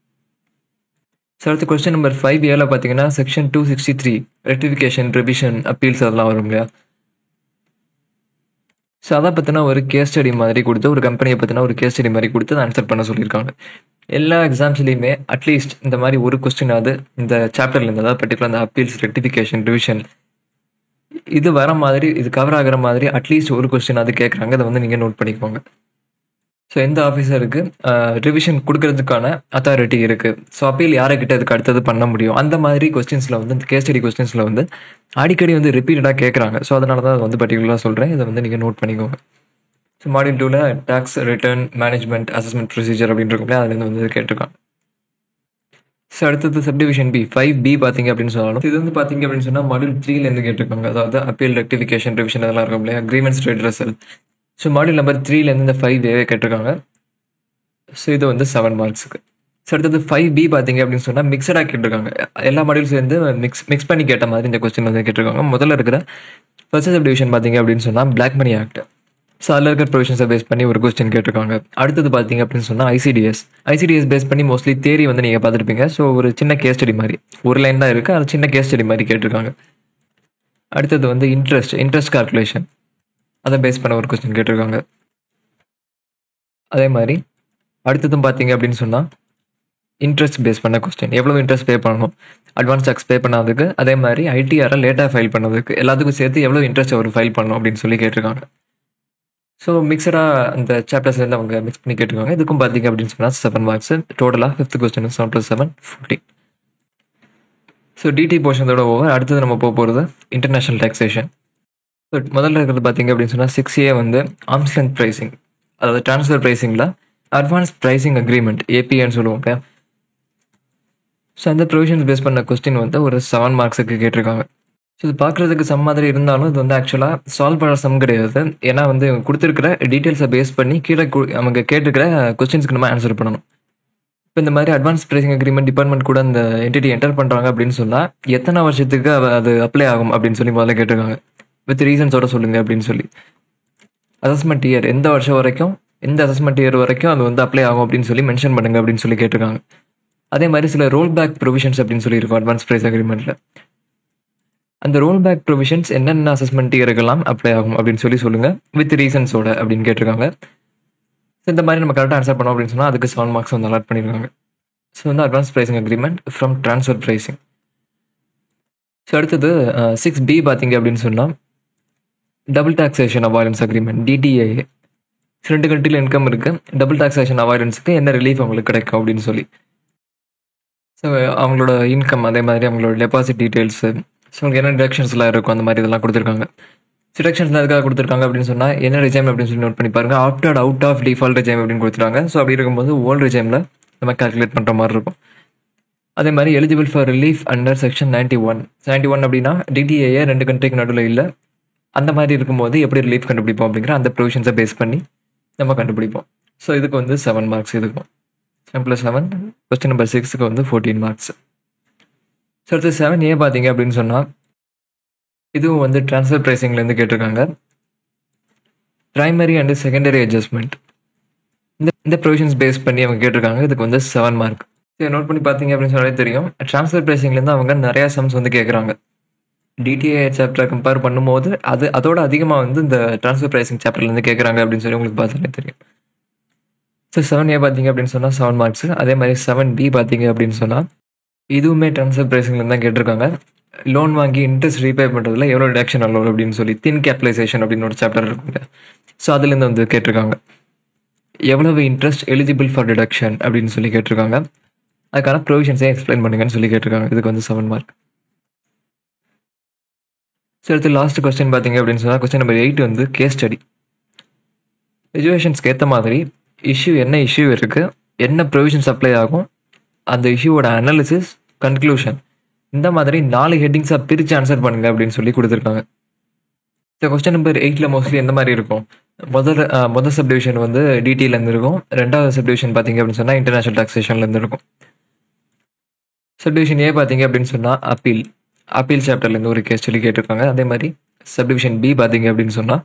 ஸோ அடுத்து கொஸ்டின் நம்பர் 5Aல பார்த்தீங்கன்னா செக்ஷன் 263 ரெக்டிஃபிகேஷன், ரிவிஷன், அப்பீல்ஸ் அதெல்லாம் வரும் இல்லையா? ஸோ அதை பற்றினா ஒரு கேஸ் ஸ்டடி மாதிரி கொடுத்து, ஒரு கம்பெனியை பற்றினா ஒரு கேஸ் ஸ்டடி மாதிரி கொடுத்து ஆன்சர் பண்ண சொல்லியிருக்காங்க. எல்லா எக்ஸாம்ஸ்லையுமே அட்லீஸ்ட் இந்த மாதிரி ஒரு கொஸ்டினாவது இந்த சாப்டர்லேருந்து, அதாவது பர்டிகுலர் அந்த அப்பீல்ஸ், ரெக்டிஃபிகேஷன், ரிவிஷன் இது வர மாதிரி, இது கவர் ஆகிற மாதிரி அட்லீஸ்ட் ஒரு கொஸ்டினாவது கேட்குறாங்க. அதை வந்து நீங்கள் நோட் பண்ணிக்கோங்க. ஸோ எந்த ஆஃபீஸருக்கு ரிவிஷன் கொடுக்கறதுக்கான அத்தாரிட்டி இருக்குது, ஸோ அப்பீல் யாரைக்கிட்ட இதுக்கு அடுத்தது பண்ண முடியும், அந்த மாதிரி கொஸ்டின்ஸில் வந்து இந்த கேஸ் ஸ்டடி கொஸ்டின்ஸில் வந்து அடிக்கடி வந்து ரிப்பீட்டடாக கேட்குறாங்க. ஸோ அதனால தான் அதை வந்து பர்டிகுலராக சொல்கிறேன். இதை வந்து நீங்கள் நோட் பண்ணிக்கோங்க. ஸோ மாடியூல் 2ல tax return management assessment procedure அப்படின்னு இருக்குல்ல, அதுலேருந்து வந்து கேட்டிருக்காங்க. ஸோ அடுத்தது சப்டிவிஷன் B 5B பார்த்தீங்க அப்படின்னு சொன்னாலும் இது வந்து பார்த்தீங்க அப்படின்னு சொன்னால் மாடியூல் 3லேருந்து கேட்டிருக்காங்க. அதாவது அப்பீல், ரெக்டிஃபிகேஷன், ரிவிஷன் அதெல்லாம் இருக்கும் இல்லையா, agreements, redressal. So module number 3லேருந்து இந்த 5A கேட்டிருக்காங்க. ஸோ இது வந்து 7 மார்க்ஸுக்கு. ஸோ அடுத்தது 5B பார்த்தீங்க அப்படின்னு சொன்னால் மிக்சடாக கேட்டிருக்காங்க. எல்லா மாடியூல்ஸ் சேர்ந்து மிக்ஸ் பண்ணி கேட்ட மாதிரி இந்த கொஸ்டின் வந்து கேட்டிருக்காங்க. முதல்ல இருக்கிற ஃபர்ஸ்ட் சப்டிவிஷன் பார்த்தீங்க அப்படின்னு சொன்னால் பிளாக் மணி ஆக்ட். ஸோ அதில் இருக்கிற ப்ரொவிஷன்ஸை பேஸ் பண்ணி ஒரு கொஸ்டின் கேட்டிருக்காங்க. அடுத்தது பார்த்தீங்க அப்படின்னு சொன்னால் ஐசிடிஎஸ் பேஸ் பண்ணி மோஸ்ட்லி தேரி வந்து நீங்கள் பார்த்துருப்பீங்க. ஸோ ஒரு சின்ன கேஸ் ஸ்டடி மாதிரி, ஒரு லைன் தான் இருக்குது, அது சின்ன கேஸ் ஸ்டடி மாதிரி கேட்டிருக்காங்க. அடுத்தது வந்து இன்ட்ரெஸ்ட் கால்குலேஷன், அதை பேஸ் பண்ண ஒரு கொஸ்டின் கேட்டிருக்காங்க. அதே மாதிரி அடுத்ததும் பார்த்தீங்க அப்படின்னு சொன்னால் இன்ட்ரெஸ்ட் பேஸ் பண்ண கொஸ்டின், எவ்வளோ இன்ட்ரெஸ்ட் பே பண்ணணும், அட்வான்ஸ் டேக்ஸ் பே பண்ணாததுக்கு, அதே மாதிரி ஐடிஆரை லேட்டாக ஃபைல் பண்ணதுக்கு, எல்லாத்துக்கும் சேர்த்து எவ்வளோ இன்ட்ரெஸ்ட் அவர் ஃபைல் பண்ணணும் அப்படின்னு சொல்லி கேட்டிருக்காங்க. ஸோ மிக்சடாக அந்த சாப்டர்ஸ்லேருந்து அவங்க மிக்ஸ் பண்ணி கேட்டிருக்காங்க. இதுக்கும் பார்த்தீங்க அப்படின்னு சொன்னால் 7 மார்க்ஸ். டோட்டலாக 5th கொஸ்டின் 7 + 7 14. ஸோ டிடி போர்ஷனோட ஓவர். அடுத்தது நம்ம போகிறது இன்டர்நேஷ்னல் டாக்ஸேஷன். ஸோ முதல்ல இருக்கிறது பார்த்தீங்க அப்படின்னு சொன்னால் 6A வந்து ஆர்ம்ஸ் லென்த் ப்ரைசிங், அதாவது ட்ரான்ஸ்ஃபர் ப்ரைசிங்கில் அட்வான்ஸ் ப்ரைசிங் அக்ரிமெண்ட் ஏபிஏன்னு சொல்லுவோம் இல்லையா? ஸோ அந்த ப்ரொவிஷன்ஸ் பேஸ் பண்ண கொஸ்டின் வந்து ஒரு 7 மார்க்ஸுக்கு கேட்டிருக்காங்க. ஸோ இது பார்க்குறதுக்கு சம் மாதிரி இருந்தாலும் இது வந்து ஆக்சுவலாக சால்வ் பண்ணுற சம் கிடையாது. ஏன்னா வந்து கொடுத்துருக்கிற டீட்டெயில்ஸை பேஸ் பண்ணி கீழே அவங்க கேட்டிருக்கிற கொஸ்டின்ஸ்க்கு நம்ம ஆன்சர் பண்ணணும். இப்போ இந்த மாதிரி அட்வான்ஸ் ப்ரைசிங் அக்ரிமெண்ட் டிபார்ட்மெண்ட் கூட அந்த என்டிட்டி என்டர் பண்ணுறாங்க அப்படின்னு சொன்னால் எத்தனை வருஷத்துக்கு அது அப்ளை ஆகும் அப்படின்னு சொல்லி முதல்ல கேட்டிருக்காங்க. வித் ரீசன்ஸோட சொல்லுங்கள் அப்படின்னு சொல்லி. அசஸ்மெண்ட் இயர் எந்த வருஷம் வரைக்கும், எந்த அசஸ்மெண்ட் இயர் வரைக்கும் அது வந்து அப்ளை ஆகும் அப்படின்னு சொல்லி மென்ஷன் பண்ணுங்க அப்படின்னு சொல்லி கேட்டிருக்காங்க. அதே மாதிரி சில ரோல் பேக் ப்ரொவிஷன்ஸ் அப்படின்னு சொல்லியிருக்கோம் அட்வான்ஸ் ப்ரைஸ் அக்ரிமெண்ட்டில். அந்த ரோல் பேக் ப்ரொவிஷன்ஸ் என்னென்ன அசஸ்மெண்ட் இயருக்கெல்லாம் அப்ளை ஆகும் அப்படின்னு சொல்லி சொல்லுங்கள் வித் ரீசன்ஸோட அப்படின்னு கேட்டிருக்காங்க. ஸோ இந்த மாதிரி நம்ம கரெக்டாக ஆன்சர் பண்ணோம் அப்படின்னு சொன்னால் அதுக்கு 7 மார்க்ஸ் வந்து அலாட் பண்ணியிருக்காங்க. ஸோ வந்து advance pricing agreement from transfer pricing. So அடுத்தது 6B பார்த்தீங்க அப்படின்னு சொன்னால் double taxation avoidance agreement DTAA. 2 கண்ட்ரியில் இன்கம் இருக்குது, டபுள் டாக்ஸேஷன் அவாய்டன்ஸுக்கு என்ன ரிலீஃப் அவங்களுக்கு கிடைக்கும் அப்படின்னு சொல்லி. ஸோ அவங்களோட இன்கம், அதே மாதிரி அவங்களோட டெபாசிட் டீட்டெயில்ஸு, ஸோ உங்களுக்கு என்ன டிடக்ஷன்ஸ்லாம் இருக்கும் அந்த மாதிரி இதெல்லாம் கொடுத்துருக்காங்க. டிடக்ஷன்ஸ்லாம் எதுக்காக கொடுத்துருக்காங்க அப்படின்னு சொன்னால் என்ன ரிஜைம் அப்படின்னு சொல்லி நோட் பண்ணி பாருங்கள். Opted out of default regime அப்படின்னு கொடுத்துருக்காங்க. ஸோ அப்படி இருக்கும்போது ஓல்டு ரிஜைமில் நம்ம கால்குலேட் பண்ணுற மாதிரி இருக்கும். அதே மாதிரி eligible for relief under section 91 அப்படின்னா DTAA 2 கண்ட்ரிக்கு நடுவில் இல்லை. அந்த மாதிரி இருக்கும்போது எப்படி ரிலீஃப் கண்டுபிடிப்போம் அப்படிங்கிற அந்த ப்ரொவிஷன்ஸை பேஸ் பண்ணி நம்ம கண்டுபிடிப்போம். ஸோ இதுக்கு வந்து 7 மார்க்ஸ் இதுக்கும். 7+7 கொஸ்டின் நம்பர் 6க்கு வந்து 14 மார்க்ஸ். ஸோ அடுத்து 7A பார்த்தீங்க அப்படின்னு சொன்னால் இதுவும் வந்து ட்ரான்ஸ்ஃபர் ப்ரைசிங்லேருந்து கேட்டிருக்காங்க. ப்ரைமரி அண்டு செகண்டரி அட்ஜஸ்ட்மெண்ட் இந்த ப்ரொவிஷன்ஸ் பேஸ் பண்ணி அவங்க கேட்டிருக்காங்க. இதுக்கு வந்து 7 மார்க். சரி, நோட் பண்ணி பார்த்தீங்க அப்படின்னு சொன்னாலே தெரியும். ட்ரான்ஸ்ஃபர் ப்ரைசிங்லேருந்து அவங்க நிறையா சம்ஸ் வந்து கேட்குறாங்க. DTAA சாப்டரை கம்பேர் பண்ணும்போது அதோட அதிகமாக வந்து இந்த ட்ரான்ஸ்ஃபர் ப்ரைசிங் சாப்டர்லேருந்து கேட்குறாங்க அப்படின்னு சொல்லி உங்களுக்கு பார்த்தாலே தெரியும். ஸோ 7A பார்த்தீங்க அப்படின்னு சொன்னால் 7 மார்க்ஸ். அதே மாதிரி 7B பார்த்தீங்க அப்படின்னு சொன்னால் இதுவுமே ட்ரான்ஸ்ஃபர் ப்ரைசிங்லேருந்து தான் கேட்டிருக்காங்க. லோன் வாங்கி இன்ட்ரெஸ்ட் ரீபே பண்ணுறதுல எவ்வளோ டிடக்ஷன் அலோட் அப்படின்னு சொல்லி தின் கேபிட்டலைசேஷன் அப்படின்னு ஒரு சாப்டர் இருக்குங்க. ஸோ அதுலேருந்து வந்து கேட்டிருக்காங்க. எவ்வளவு இன்ட்ரெஸ்ட் எலிஜிபிள் ஃபார் டிடக்ஷன் அப்படின்னு சொல்லி கேட்டிருக்காங்க. அதுக்கான ப்ரொவிஷன்ஸே எக்ஸ்பிளைன் பண்ணுங்கன்னு சொல்லி கேட்டிருக்காங்க. இதுக்கு வந்து 7 மார்க். ஸோ அடுத்து லாஸ்ட் கொஸ்டின் பார்த்தீங்க அப்படின்னு சொன்னால் கொஸ்டின் நம்பர் 8 வந்து கேஸ் ஸ்டடி. எஜுகேஷன்ஸ்க்கு ஏற்ற மாதிரி என்ன இஷ்யூ இருக்குது, என்ன ப்ரொவிஷன்ஸ் அப்ளை ஆகும், அந்த இஷ்யூவோட அனாலிசிஸ், கன்க்ளூஷன், இந்த மாதிரி 4 ஹெட்டிங்ஸாக பிரித்து ஆன்சர் பண்ணுங்க அப்படின்னு சொல்லி கொடுத்துருக்காங்க. ஸோ கொஸ்டின் நம்பர் 8ல் மோஸ்ட்லி எந்த மாதிரி இருக்கும், முதல் சப்டிவிஷன் வந்து DTலேருந்து இருக்கும். 2வது சப்டிவிஷன் பார்த்தீங்க அப்படின்னு சொன்னால் இன்டர்நேஷனல் டாக்ஸேஷன்லேருந்து இருக்கும். சப்டிவிஷன் A பார்த்தீங்க அப்படின்னு சொன்னால் அப்பீல் சாப்டர்லேருந்து ஒரு கேஸ் சொல்லி கேட்டிருக்காங்க. அதே மாதிரி சப்டிவிஷன் B பார்த்தீங்க அப்படின்னு சொன்னால்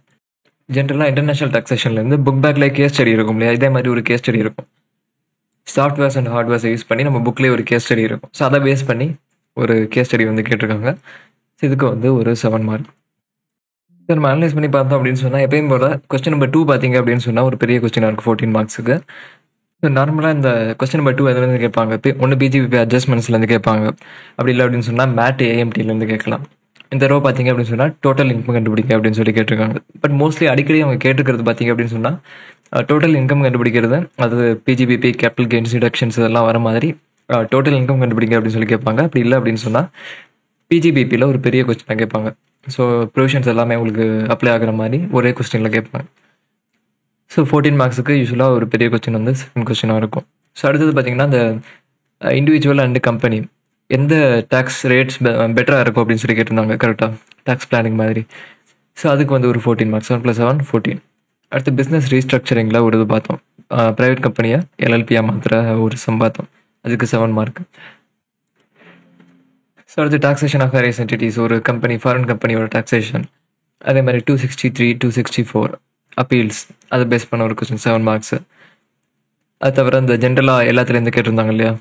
ஜென்ரலாக இன்டர்நேஷனல் டாக்ஸேஷன்லேருந்து புக் பேக்கில் கேஸ் ஸ்டடி இருக்கும் இல்லையா, இதே மாதிரி ஒரு கேஸ் ஸ்டடி இருக்கும். சாஃப்ட்வேர்ஸ் அண்ட் ஹார்ட்வேர்ஸை யூஸ் பண்ணி நம்ம புக்லேயே ஒரு கேஸ் ஸ்டடி இருக்கும். ஸோ அதை பேஸ் பண்ணி ஒரு கேஸ் ஸ்டடி வந்து கேட்டிருக்காங்க. ஸோ இதுக்கு வந்து ஒரு 7 மார்க். ஸோ நம்ம அனலைஸ் பண்ணி பார்த்தோம் அப்படின்னு சொன்னால் எப்பயும் போல் கொஸ்டின் நம்பர் 2 பார்த்தீங்க அப்படின்னு சொன்னால் ஒரு பெரிய கொஸ்டினாக இருக்குது 14 மார்க்ஸுக்கு. ஸோ நார்மலாக இந்த கொஸ்டின் நம்பர் 2 எதுலேருந்து கேட்பாங்க, ஒன்று PGBP அட்ஜஸ்ட்மெண்ட்ஸ்லேருந்து கேட்பாங்க. அப்படி இல்லை அப்படின்னு சொன்னால் மேட் AMTலேருந்து கேட்கலாம். இந்த ரோ பார்த்தீங்க அப்படின்னு சொன்னால் டோட்டல் இன்கம் கண்டுபிடிக்க அப்படின்னு சொல்லி கேட்டிருக்காங்க. பட் மோஸ்ட்லி அடிக்கடி அவங்க கேட்டுக்கிறது பார்த்தீங்க அப்படின்னு சொன்னால் டோட்டல் இன்கம் கண்டுபிடிக்கிறது, அது PGBP கேபிட்டல் கெயின்ஸ் டிடக்ஷன்ஸ் இதெல்லாம் வர மாதிரி டோட்டல் இன்கம் கண்டுபிடிங்க அப்படின்னு சொல்லி கேட்பாங்க. அப்படி இல்லை அப்படின்னு சொன்னால் PGBPயில் ஒரு பெரிய கொஸ்டினாக கேட்பாங்க. ஸோ ப்ரொவிஷன்ஸ் எல்லாமே உங்களுக்கு அப்ளை ஆகிற மாதிரி ஒரே கொஸ்டினில் கேட்பாங்க. ஸோ 14 மார்க்ஸுக்கு யூஸ்வலாக ஒரு பெரிய கொஸ்டின் வந்து செகண்ட் கொஸ்டினாக இருக்கும். ஸோ அடுத்தது பார்த்தீங்கன்னா இந்த இண்டிவிஜுவல் அண்டு கம்பெனி எந்த டேக்ஸ் ரேட்ஸ் பெட்டராக இருக்கும் அப்படின்னு சொல்லி கேட்டிருந்தாங்க. கரெக்டாக டேக்ஸ் பிளானிங் மாதிரி. ஸோ அதுக்கு வந்து ஒரு 14 மார்க்ஸ், 7+7 14. அடுத்து பிஸ்னஸ் ரீஸ்ட்ரக்சரிங்கில் ஒரு இது பார்த்தோம். ப்ரைவேட் கம்பெனியை LLPயாக மாத்திர ஒரு சம் பார்த்தோம். அதுக்கு 7 மார்க். ஸோ அடுத்து டாக்ஸேஷன் ஆஃப் வேரியஸ் என்டிட்டிஸ், ஒரு கம்பெனி ஃபாரின் கம்பெனியோட டாக்ஸேஷன். அதே மாதிரி 263, 264 அப்பீல்ஸ், அதை பேஸ் பண்ண ஒரு கொஸ்டின் 7 மார்க்ஸு. அது தவிர இந்த ஜென்ரலாக எல்லாத்துலேருந்து கேட்டிருந்தாங்க இல்லையா,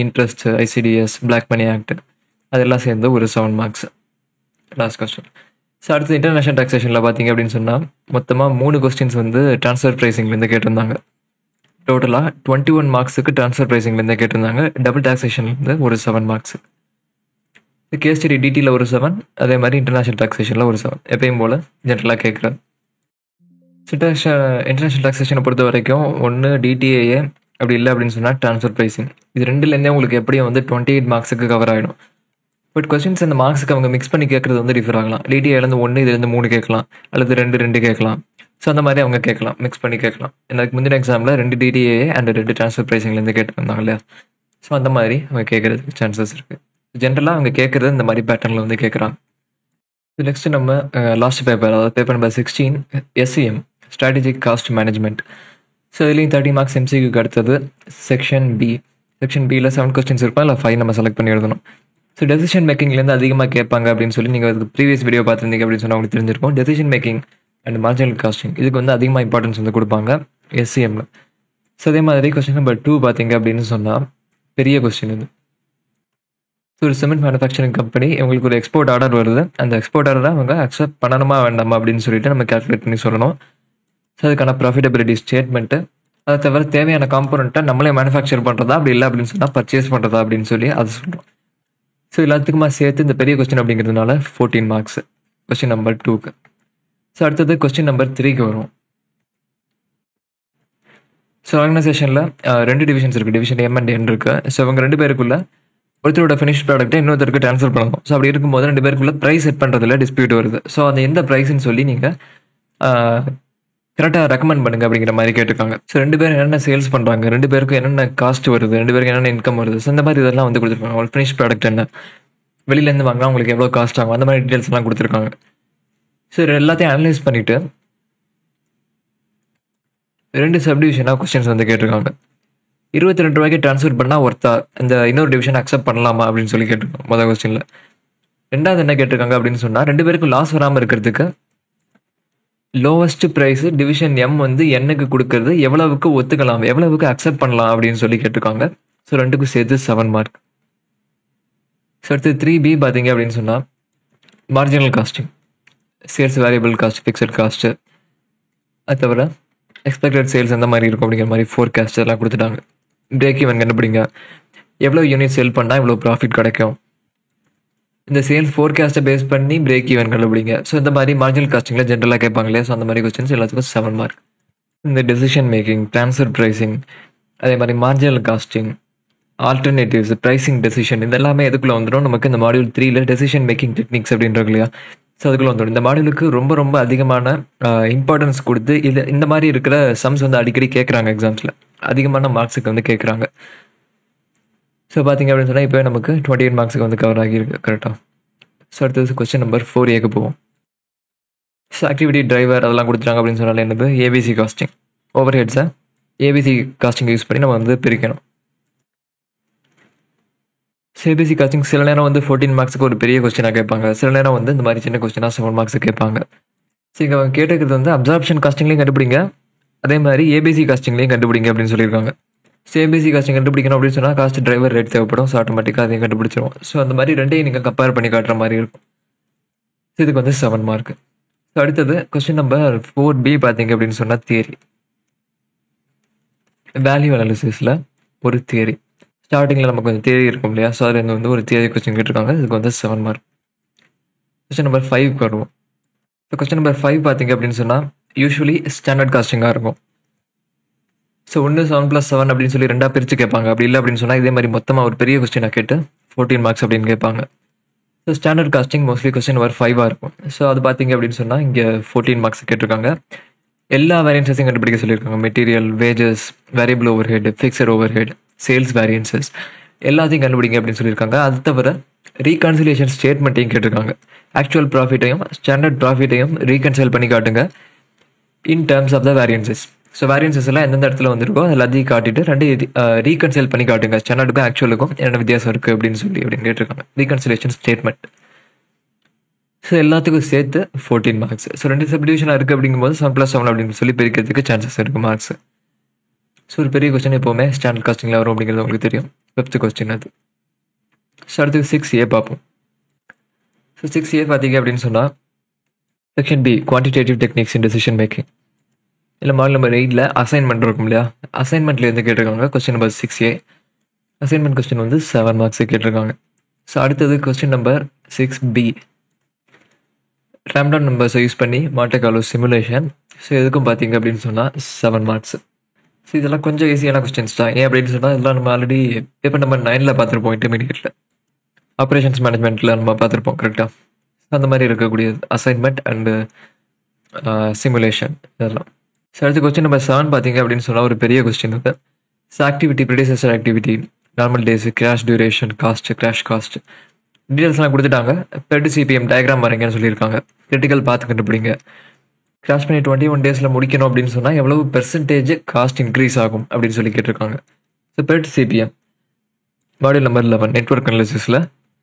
interest, ICDS, black money act, அதெல்லாம் சேர்ந்து ஒரு 7 மார்க்ஸ் லாஸ்ட் கொஸ்டின். ஸோ அடுத்து இன்டர்நேஷனல் டாக்ஸேஷனில் பார்த்தீங்க அப்படின்னு சொன்னால் மொத்தமாக 3 கொஸ்டின்ஸ் வந்து ட்ரான்ஸ்ஃபர் ப்ரைசிங்லேருந்து கேட்டிருந்தாங்க. டோட்டலாக 21 மார்க்ஸுக்கு ட்ரான்ஸ்ஃபர் ப்ரைசிங்லேருந்து கேட்டிருந்தாங்க. டபுள் டாக்ஸேஷன்லேருந்து ஒரு 7 மார்க்ஸ். கேஸ் ஸ்டடி DTயில் ஒரு 7, அதே மாதிரி இன்டர்நேஷனல் டாக்ஸேஷனில் ஒரு 7, எப்பயும் போல் ஜென்ரலாக கேட்குறது. இன்டர்நேஷனல் டாக்ஸேஷனை பொறுத்த வரைக்கும் ஒன்று DTAA, அப்படி இல்லை அப்படின்னு சொன்னால் ட்ரான்ஸ்ஃபர் ப்ரைசிங். இது ரெண்டுலேருந்தே உங்களுக்கு எப்படியும் வந்து 28 மார்க்ஸுக்கு கவர் ஆகிடும். பட் கொஸ்டின்ஸ் அந்த மார்க்ஸுக்கு அவங்க மிக்ஸ் பண்ணி கேட்குறது வந்து டிஃபர் ஆகலாம். DTAலேருந்து 1, இதுலேருந்து 3 கேட்கலாம், அல்லது 2 கேட்கலாம். ஸோ அந்த மாதிரி அவங்க கேட்கலாம், மிக்ஸ் பண்ணி கேட்கலாம். எனக்கு முந்தின எக்ஸாமில் 2 DTAA அண்ட் 2 ட்ரான்ஸ்ஃபர் ப்ரைசிங்லேருந்து கேட்டிருந்தாங்க இல்லையா. ஸோ அந்த மாதிரி அவங்க கேட்குறதுக்கு சான்சஸ் இருக்குது. ஜென்ரலாக அவங்க கேட்குறது இந்த மாதிரி பேட்டர்னில் வந்து கேட்குறாங்க. நெக்ஸ்ட்டு நம்ம லாஸ்ட் பேப்பர், அதாவது paper number 16 SCM, strategic cost management. So இதுலேயும் 30 மார்க்ஸ் MCQக்கு அடுத்தது செக்ஷன் பியில் 7 கொஸ்டின்ஸ் இருக்கும், இல்லை 5 நம்ம செலக்ட் பண்ணி எழுதணும். ஸோ டெசிஷன் மேக்கிங்லேருந்து அதிகமாக கேட்பாங்க அப்படின்னு சொல்லி நீங்கள் அதுக்கு ப்ரீவியஸ் வீடியோ பார்த்துருந்தீங்க அப்படின்னு சொன்னால் உங்களுக்கு தெரிஞ்சிருக்கும். Decision making and marginal costing, இதுக்கு வந்து அதிகமாக இம்பார்ட்டன்ஸ் வந்து கொடுப்பாங்க SCMல. ஸோ அதே மாதிரி கொஸ்டின் நம்பர் 2 பார்த்தீங்க அப்படின்னு சொன்னால் பெரிய கொஸ்டின் இது. ஸோ ஒரு சிமெண்ட் மேனுஃபேக்சரிங் கம்பெனி, உங்களுக்கு ஒரு எக்ஸ்போர்ட் ஆர்டர் வருது. அந்த எக்ஸ்போர்ட் ஆர்டரை அவங்க அக்செப்ட் பண்ணணுமா வேண்டாமா அப்படின்னு சொல்லிட்டு நம்ம கேல்குலேட் பண்ணி சொல்லணும். ஸோ அதுக்கான ப்ராஃபிட்டபிலிட்டி ஸ்டேட்மெண்ட்டு, அதை தவிர தேவையான காம்போனண்ட்டை நம்மளே மேனுஃபேக்சர் பண்ணுறதா, அப்படி இல்லை அப்படின்னு சொன்னால் பர்ச்சேஸ் பண்ணுறதா அப்படின்னு சொல்லி அதை சொல்கிறோம். ஸோ எல்லாத்துக்குமா சேர்த்து இந்த பெரிய கொஸ்டின் அப்படிங்கிறதுனால 14 மார்க்ஸ் கொஸ்டின் நம்பர் 2க்கு. ஸோ அடுத்தது கொஸ்டின் நம்பர் 3க்கு வரும். ஸோ ஆர்கனைசேஷனில் 2 டிவிஷன்ஸ் இருக்குது, டிவிஷன் எம் அண்ட் என் இருக்குது. ஸோ இவங்க 2 பேருக்குள்ள ஒருத்தரோட ஃபினிஷ் ப்ராடக்ட்டை இன்னொருத்தருக்கு ட்ரான்ஸ்ஃபர் பண்ணணும். ஸோ அப்படி இருக்கும்போது 2 பேருக்குள்ள ப்ரைஸ் செட் பண்ணுறதுல டிஸ்பியூட் வருது. ஸோ அந்த எந்த ப்ரைஸ்ன்னு சொல்லி நீங்கள் கரெக்டாக ரெக்கமெண்ட் பண்ணுங்க அப்படிங்கிற மாதிரி கேட்டிருக்காங்க. ஸோ 2 பேரும் என்னென்ன சேல்ஸ் பண்ணுறாங்க, 2 பேருக்கும் என்னென்ன காஸ்ட் வருது, 2 பேருக்கு என்னென்ன இன்கம் வருது, ஸோ இந்த மாதிரி இதெல்லாம் வந்து கொடுத்துருக்காங்க. அவங்களுக்கு ஃபினிஷ் ப்ராடக்ட் என்ன, வெளியிலேருந்து வாங்கினா உங்களுக்கு எவ்வளோ காஸ்ட் ஆகும், அந்த மாதிரி டீட்டெயில்ஸ்லாம் கொடுத்துருக்காங்க. ஸோ எல்லாத்தையும் அனலைஸ் பண்ணிவிட்டு 2 சப்டிவிஷனாக கொஸ்டின்ஸ் வந்து கேட்டிருக்காங்க. 22 ரூபாய்க்கு ட்ரான்ஸ்ஃபர் பண்ணால் ஒர்த்தா, இந்த இன்னொரு டிவிஷன் அக்செப்ட் பண்ணலாமா அப்படின்னு சொல்லி கேட்டிருக்காங்க மொதல் கொஸ்டினில். ரெண்டாவது என்ன கேட்டிருக்காங்க அப்படின்னு சொன்னால், 2 பேருக்கும் லாஸ் வராமல் இருக்கிறதுக்கு லோவஸ்ட் ப்ரைஸ் டிவிஷன் எம் வந்து என்னுக்கு கொடுக்கறது எவ்வளவுக்கு ஒத்துக்கலாம், எவ்வளவுக்கு அக்செப்ட் பண்ணலாம் அப்படின்னு சொல்லி கேட்டிருக்காங்க. ஸோ 2க்கும் சேர்த்து 7 மார்க். ஸோ அடுத்து 3B பார்த்தீங்க அப்படின்னு சொன்னால், marginal costing, sales variable cost, fixed cost, அது தவிர எக்ஸ்பெக்டட் சேல்ஸ் எந்த மாதிரி இருக்கும் அப்படிங்கிற மாதிரி ஃபோர்காஸ்ட் எல்லாம் கொடுத்துட்டாங்க. பிரேக் ஈவன் கண்டுபிடிங்க, எவ்வளோ யூனிட் செல் பண்ணால் எவ்வளோ ப்ராஃபிட் கிடைக்கும், இந்த சேல்ஸ் ஃபோர்காஸ்ட்டை பேஸ் பண்ணி பிரேக் ஈவன் கண்டுபிடிங்க. ஸோ இந்த மாதிரி மார்ஜினல் காஸ்டிங்கில் ஜென்ரலாக கேட்பாங்க இல்லையா, ஸோ அந்த மாதிரி கொஸ்டின்ஸ் எல்லாத்துக்கும் 7 மார்க். இந்த டெசிஷன் மேக்கிங், ட்ரான்ஸ்ஃபர் ப்ரைஸிங், அதே மாதிரி marginal costing, alternatives, pricing decision, இது எல்லாமே எதுக்குள்ளே வந்துடும், நமக்கு இந்த மாடியூல் 3ல டெசிஷன் மேக்கிங் டெக்னிக்ஸ் அப்படின்றது இல்லையா, ஸோ அதுக்குள்ளே வந்துடும். இந்த மாடியூலுக்கு ரொம்ப ரொம்ப அதிகமான இம்பார்ட்டன்ஸ் கொடுத்து இந்த மாதிரி இருக்கிற சம்ஸ் வந்து அடிக்கடி கேட்குறாங்க எக்ஸாம்ஸில், அதிகமான மார்க்ஸுக்கு வந்து கேட்குறாங்க. ஸோ பார்த்தீங்க அப்படின்னு சொன்னால் இப்போ நமக்கு 28 மார்க்ஸுக்கு வந்து கவர் ஆகியிருக்கு கரெக்டாக. ஸோ அடுத்தது கொஸ்டின் நம்பர் 4Aக்கு போவோம். ஸோ ஆக்டிவிட்டி டிரைவர் அதெல்லாம் கொடுத்துட்டாங்க அப்படின்னு சொன்னாலே என்னது, ஏபிசி காஸ்டிங், ஓவர் ஹெட்ஸை ஏபிசி காஸ்டிங் யூஸ் பண்ணி நம்ம வந்து பிரிக்கணும். ஸோ ஏபிசி காஸ்டிங் சில நேரம் வந்து 14 மார்க்ஸுக்கு ஒரு பெரிய கொஸ்டினாக கேட்பாங்க, சில நேரம் வந்து இந்த மாதிரி சின்ன கொஸ்டினாக 7 மார்க்ஸுக்கு கேட்பாங்க. ஸோ இங்கே அவங்க கேட்டுக்கிறது வந்து அப்சார்ப்ஷன் காஸ்டிங்லேயும் கண்டுபிடிங்க, அதே மாதிரி ஏபிசி காஸ்டிங்லேயும் கண்டுபிடிங்க அப்படின்னு சொல்லியிருக்காங்க. ஸோ ஏபிசி காஸ்டிங் கண்டுபிடிக்கணும் அப்படின்னு சொன்னால் காஸ்ட் டிரைவர் ரேட் தேவைப்படும், ஸோ ஆட்டோமேட்டிக்காக அதையும் கண்டுபிடிச்சிருவோம். ஸோ அந்த மாதிரி ரெண்டையும் நீங்கள் கம்பேர் பண்ணி காட்டுற மாதிரி இருக்கும். ஸோ இதுக்கு வந்து 7 மார்க். ஸோ அடுத்தது கொஸ்டின் நம்பர் 4B பார்த்தீங்க அப்படின்னு சொன்னால் தியரி, வேல்யூ அனாலிசிஸில் ஒரு தியரி. ஸ்டார்டிங்கில் நமக்கு கொஞ்சம் தியரி இருக்கும் இல்லையா, ஸோ அதில் வந்து ஒரு தியரி கொஸ்டின் கேட்டிருக்காங்க, இதுக்கு வந்து 7 மார்க். கொஸ்டின் நம்பர் 5 வருவோம். ஸோ கொஸ்டின் நம்பர் 5 பார்த்தீங்க அப்படின்னு சொன்னால் யூஸ்வலி ஸ்டாண்டர்ட் காஸ்டிங்காக இருக்கும். ஸோ 1 7+7 அப்படின்னு சொல்லி 2ஆக பிரித்து கேட்பாங்க. அப்படி இல்லை அப்படின்னு சொன்னால் இதே மாதிரி மொத்தமாக ஒரு பெரிய கொஸ்டினாக கேட்டு 14 மார்க்ஸ் அப்படின்னு கேட்பாங்க. So standard costing mostly question number 5ஆக இருக்கும். ஸோ அது பார்த்தீங்க அப்படின்னு சொன்னால் இங்கே 14 மார்க்ஸ் கேட்டிருக்காங்க. எல்லா வேரியன்ஸஸையும் கண்டுபிடிக்க சொல்லியிருக்காங்க. Material, wages, variable overhead, fixed overhead, sales variances எல்லாத்தையும் கண்டுபிடிங்க அப்படின்னு சொல்லியிருக்காங்க. அது தவிர ரீகன்சிலேஷன் ஸ்டேட்மெண்ட்டையும் கேட்டிருக்காங்க. ஆக்சுவல் ப்ராஃபிட்டையும் ஸ்டாண்டர்ட் ப்ராஃபிட்டையும் ரீகன்சைல் பண்ணி காட்டுங்க in terms of the variances. So variances எல்லாம் எந்தெந்த இடத்துல வந்துருக்கோ எல்லாத்தையும் காட்டிட்டு 2 ரீகன்சைல் பண்ணி காட்டுங்க, ஸ்டாண்டர்டுக்கும் ஆக்சுவலுக்கும் என்ன வித்தியாசம் இருக்குது அப்படின்னு கேட்டிருக்காங்க. Reconciliation statement. ஸோ எல்லாத்துக்கும் சேர்த்து 14 மார்க்ஸ். ஸோ 2 சப்டிவிஷனாக இருக்குது அப்படிங்கும்போது 7+7 அப்படின்னு சொல்லி பிரிக்கிறதுக்கு சான்சஸ் இருக்குது மார்க்ஸ். ஸோ ஒரு பெரிய கொஸ்டின் எப்போவுமே ஸ்டாண்டர்ட் காஸ்டிங்கில் வரும் அப்படிங்கிறது உங்களுக்கு தெரியும். 5th கொஸ்டின் அது. ஸோ அடுத்து 6A பார்ப்போம். ஸோ 6A பார்த்தீங்க அப்படின்னு சொன்னால் செக்ஷன் B, குவான்டிடேட்டிவ் டெக்னிக்ஸ் இன் டெசிஷன் மேக்கிங். இல்லை மாடல் நம்பர் 8ல் அசைன்மெண்ட் இருக்கும் இல்லையா, அசைன்மெண்ட்லேருந்து கேட்டிருக்காங்க. Question number 6A assignment question வந்து 7 மார்க்ஸு கேட்டிருக்காங்க. ஸோ அடுத்தது கொஸ்டின் நம்பர் 6B, ரேம்டான் நம்பர்ஸை யூஸ் பண்ணி மாண்டே கார்லோ சிமுலேஷன். ஸோ எதுக்கும் பார்த்தீங்க அப்படின்னு சொன்னால் 7 மார்க்ஸ். ஸோ இதெல்லாம் கொஞ்சம் ஈஸியான கொஸ்டின்ஸ் தான். ஏன் அப்படின்னு சொன்னால் இதெல்லாம் நம்ம ஆல்ரெடி பேப்பர் நம்பர் 9ல் பார்த்துருப்போம், இன்டர்மீடியட்டில் ஆப்ரேஷன்ஸ் மேனேஜ்மெண்ட்டில் நம்ம பார்த்துருப்போம் கரெக்டாக. அந்த மாதிரி இருக்கக்கூடிய அசைன்மெண்ட் அண்டு சிமுலேஷன் இதெல்லாம். ஸோ அடுத்து கொஸ்டின் நம்பர் 7 பார்த்தீங்க அப்படின்னு சொன்னால் ஒரு பெரிய கொஸ்டின் இது. So activity, predecessor activity, normal days, crash duration, cost, crash cost டீட்டெயில்ஸ்லாம் கொடுத்துட்டாங்க. பெட் சிபிஎம் டயக்ராம் வரைங்கன்னு சொல்லியிருக்காங்க. கிரிட்டிக்கல் பார்த்து கண்டுபிடிங்க. கிராஷ் பண்ணி 21 டேஸில் முடிக்கணும் அப்படின்னு சொன்னால் எவ்வளவு பெர்சன்டேஜ் காஸ்ட் இன்க்ரீஸ் ஆகும் அப்படின்னு சொல்லி கேட்டிருக்காங்க. So PERT CPM module number 11 network அனாலிசிஸில்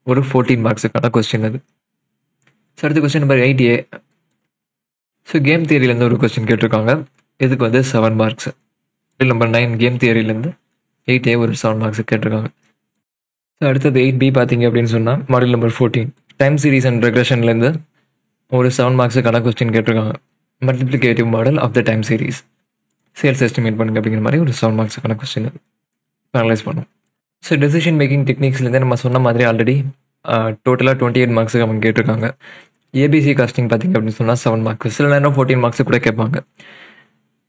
ஒரு 14 மார்க்ஸுக்கான கொஸ்டின் அது. ஸோ அடுத்து question number 8A. So game தியரியிலேருந்து ஒரு கொஸ்டின் கேட்டிருக்காங்க. இதுக்கு வந்து 7 மார்க்ஸ். மாடியூல் நம்பர் 9 கேம் தியரியிலேருந்து 8A ஒரு 7 மார்க்ஸ் கேட்டிருக்காங்க. ஸோ அடுத்தது 8B பார்த்தீங்க அப்படின்னு சொன்னால் module number 14 time series and ரெக்ரெஷன்லேருந்து ஒரு 7 மார்க்ஸுக்கான கொஸ்டின் கேட்டிருக்காங்க. Multiplicative model of the time series, sales estimate பண்ணுங்க அப்படிங்கிற மாதிரி ஒரு 7 மார்க்ஸுக்கான கொஸ்டின் அனலைஸ் பண்ணும். ஸோ டெசிஷன் மேக்கிங் டெக்னிக்ஸ்லேருந்து நம்ம சொன்ன மாதிரி ஆல்ரெடி டோட்டலாக 28 மார்க்ஸுக்கு அவங்க கேட்டிருக்காங்க. ஏபிசி காஸ்டிங் பார்த்திங்க அப்படின்னு சொன்னால் 7 மார்க்ஸ், சில நேரம் 14 மார்க்ஸு கூட கேட்பாங்க.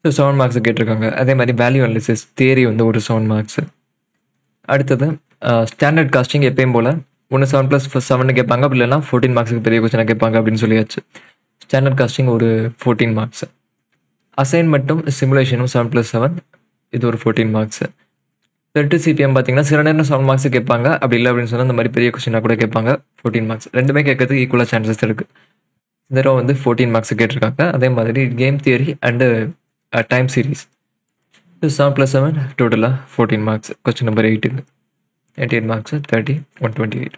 ஸோ 7 மார்க்ஸு கேட்டிருக்காங்க. அதே மாதிரி வேல்யூ அனாலிசிஸ் தியரி வந்து ஒரு 7 மார்க்ஸு. அடுத்தது ஸ்டாண்டர்ட் காஸ்டிங் எப்பயும் போல் ஒன்று 7+7 கேட்பாங்க, அப்படி இல்லைனா 14 மார்க்ஸுக்கு பெரிய கொஸ்டினாக கேட்பாங்க அப்படின்னு சொல்லியாச்சு. ஸ்டாண்டர்ட் காஸ்டிங் ஒரு 14 மார்க்ஸ். அசைன்மெண்ட்டும் சிமுலேஷனும் 7+7, இது ஒரு 14 மார்க்ஸு. ரெட்டு சிபிஎம் பார்த்தீங்கன்னா சில நேரம் 7 மார்க்ஸ் கேட்பாங்க, அப்படி இல்லை அப்படின்னு சொன்னால் இந்த மாதிரி பெரிய கொஸ்டினாக கூட கேட்பாங்க, 14 மார்க்ஸ். ரெண்டுமே கேட்கறதுக்கு ஈக்குவலாக சான்சஸ் இருக்குது. இந்த தடவை வந்து 14 மார்க்ஸ் கேட்டிருக்காங்க. அதே மாதிரி game theory and time series 7+7 டோட்டலாக 14 marks. Question number 8 88 marks 30 128.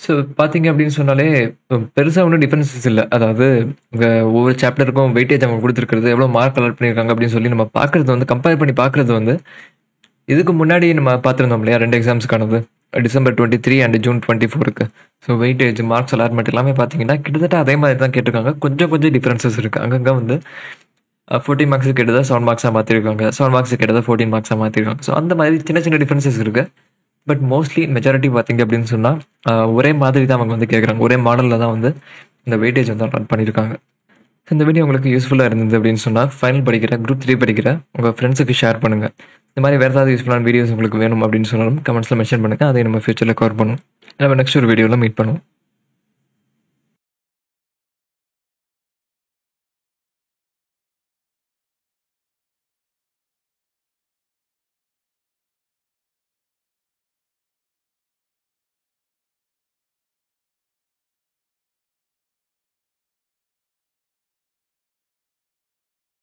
So பார்த்தீங்க அப்படின்னு சொன்னாலே பெருசாக ஒன்றும் டிஃப்ரென்சஸ் இல்லை. அதாவது ஒவ்வொரு சாப்டருக்கும் வெயிட்டேஜ் அவங்க கொடுத்துருக்கிறது, எவ்வளோ மார்க் கலெக்ட் பண்ணியிருக்காங்க அப்படின்னு சொல்லி நம்ம பார்க்குறது வந்து கம்பேர் பண்ணி பார்க்குறது வந்து இதுக்கு முன்னாடி நம்ம பார்த்துருந்தோம் இல்லையா 2 எக்ஸாம்ஸ்க்கானது, December 23 and June 24. So weightage marks allotment எல்லாமே பார்த்தீங்கன்னா கிட்டத்தட்ட அதே மாதிரி தான் கேட்டிருக்காங்க. கொஞ்சம் டிஃப்ரென்சஸ் இருக்குது. அங்கங்கே வந்து 14 மார்க்ஸுக்கு கேட்டதாக 7 மார்க்ஸாக மாற்றிருக்காங்க, 7 மார்க்ஸுக்கு கேட்டதாக 14 மார்க்ஸாக மாற்றிருக்காங்க. ஸோ அந்த மாதிரி சின்ன டிஃப்ரென்சஸ் இருக்குது. பட் மோஸ்ட்லி மெஜாரிட்டி பார்த்தீங்க அப்படின்னு சொன்னால் ஒரே மாதிரி தான் அவங்க வந்து கேட்குறாங்க. ஒரே மாடலில் தான் வந்து இந்த வெயிட்டேஜ் வந்து ரன் பண்ணியிருக்காங்க. இந்த வீடியோ உங்களுக்கு யூஸ்ஃபுல்லாக இருந்தது அப்படின்னு சொன்னால் ஃபைனல் படிக்கிற குரூப் 3 படிக்கிற உங்கள் ஃப்ரெண்ட்ஸுக்கு ஷேர் பண்ணுங்கள். இந்த மாதிரி வேறு ஏதாவது யூஸ்ஃபுல்லான வீடியோஸ் உங்களுக்கு வேணும் அப்படின்னு சொன்னாலும் கமெண்ட்ஸில் மென்ஷன் பண்ணுங்கள். அதை நம்ம ஃபியூச்சரில் கவர் பண்ணுவோம். நம்ம நெக்ஸ்ட் ஒரு வீடியோவில் மீட் பண்ணுவோம்.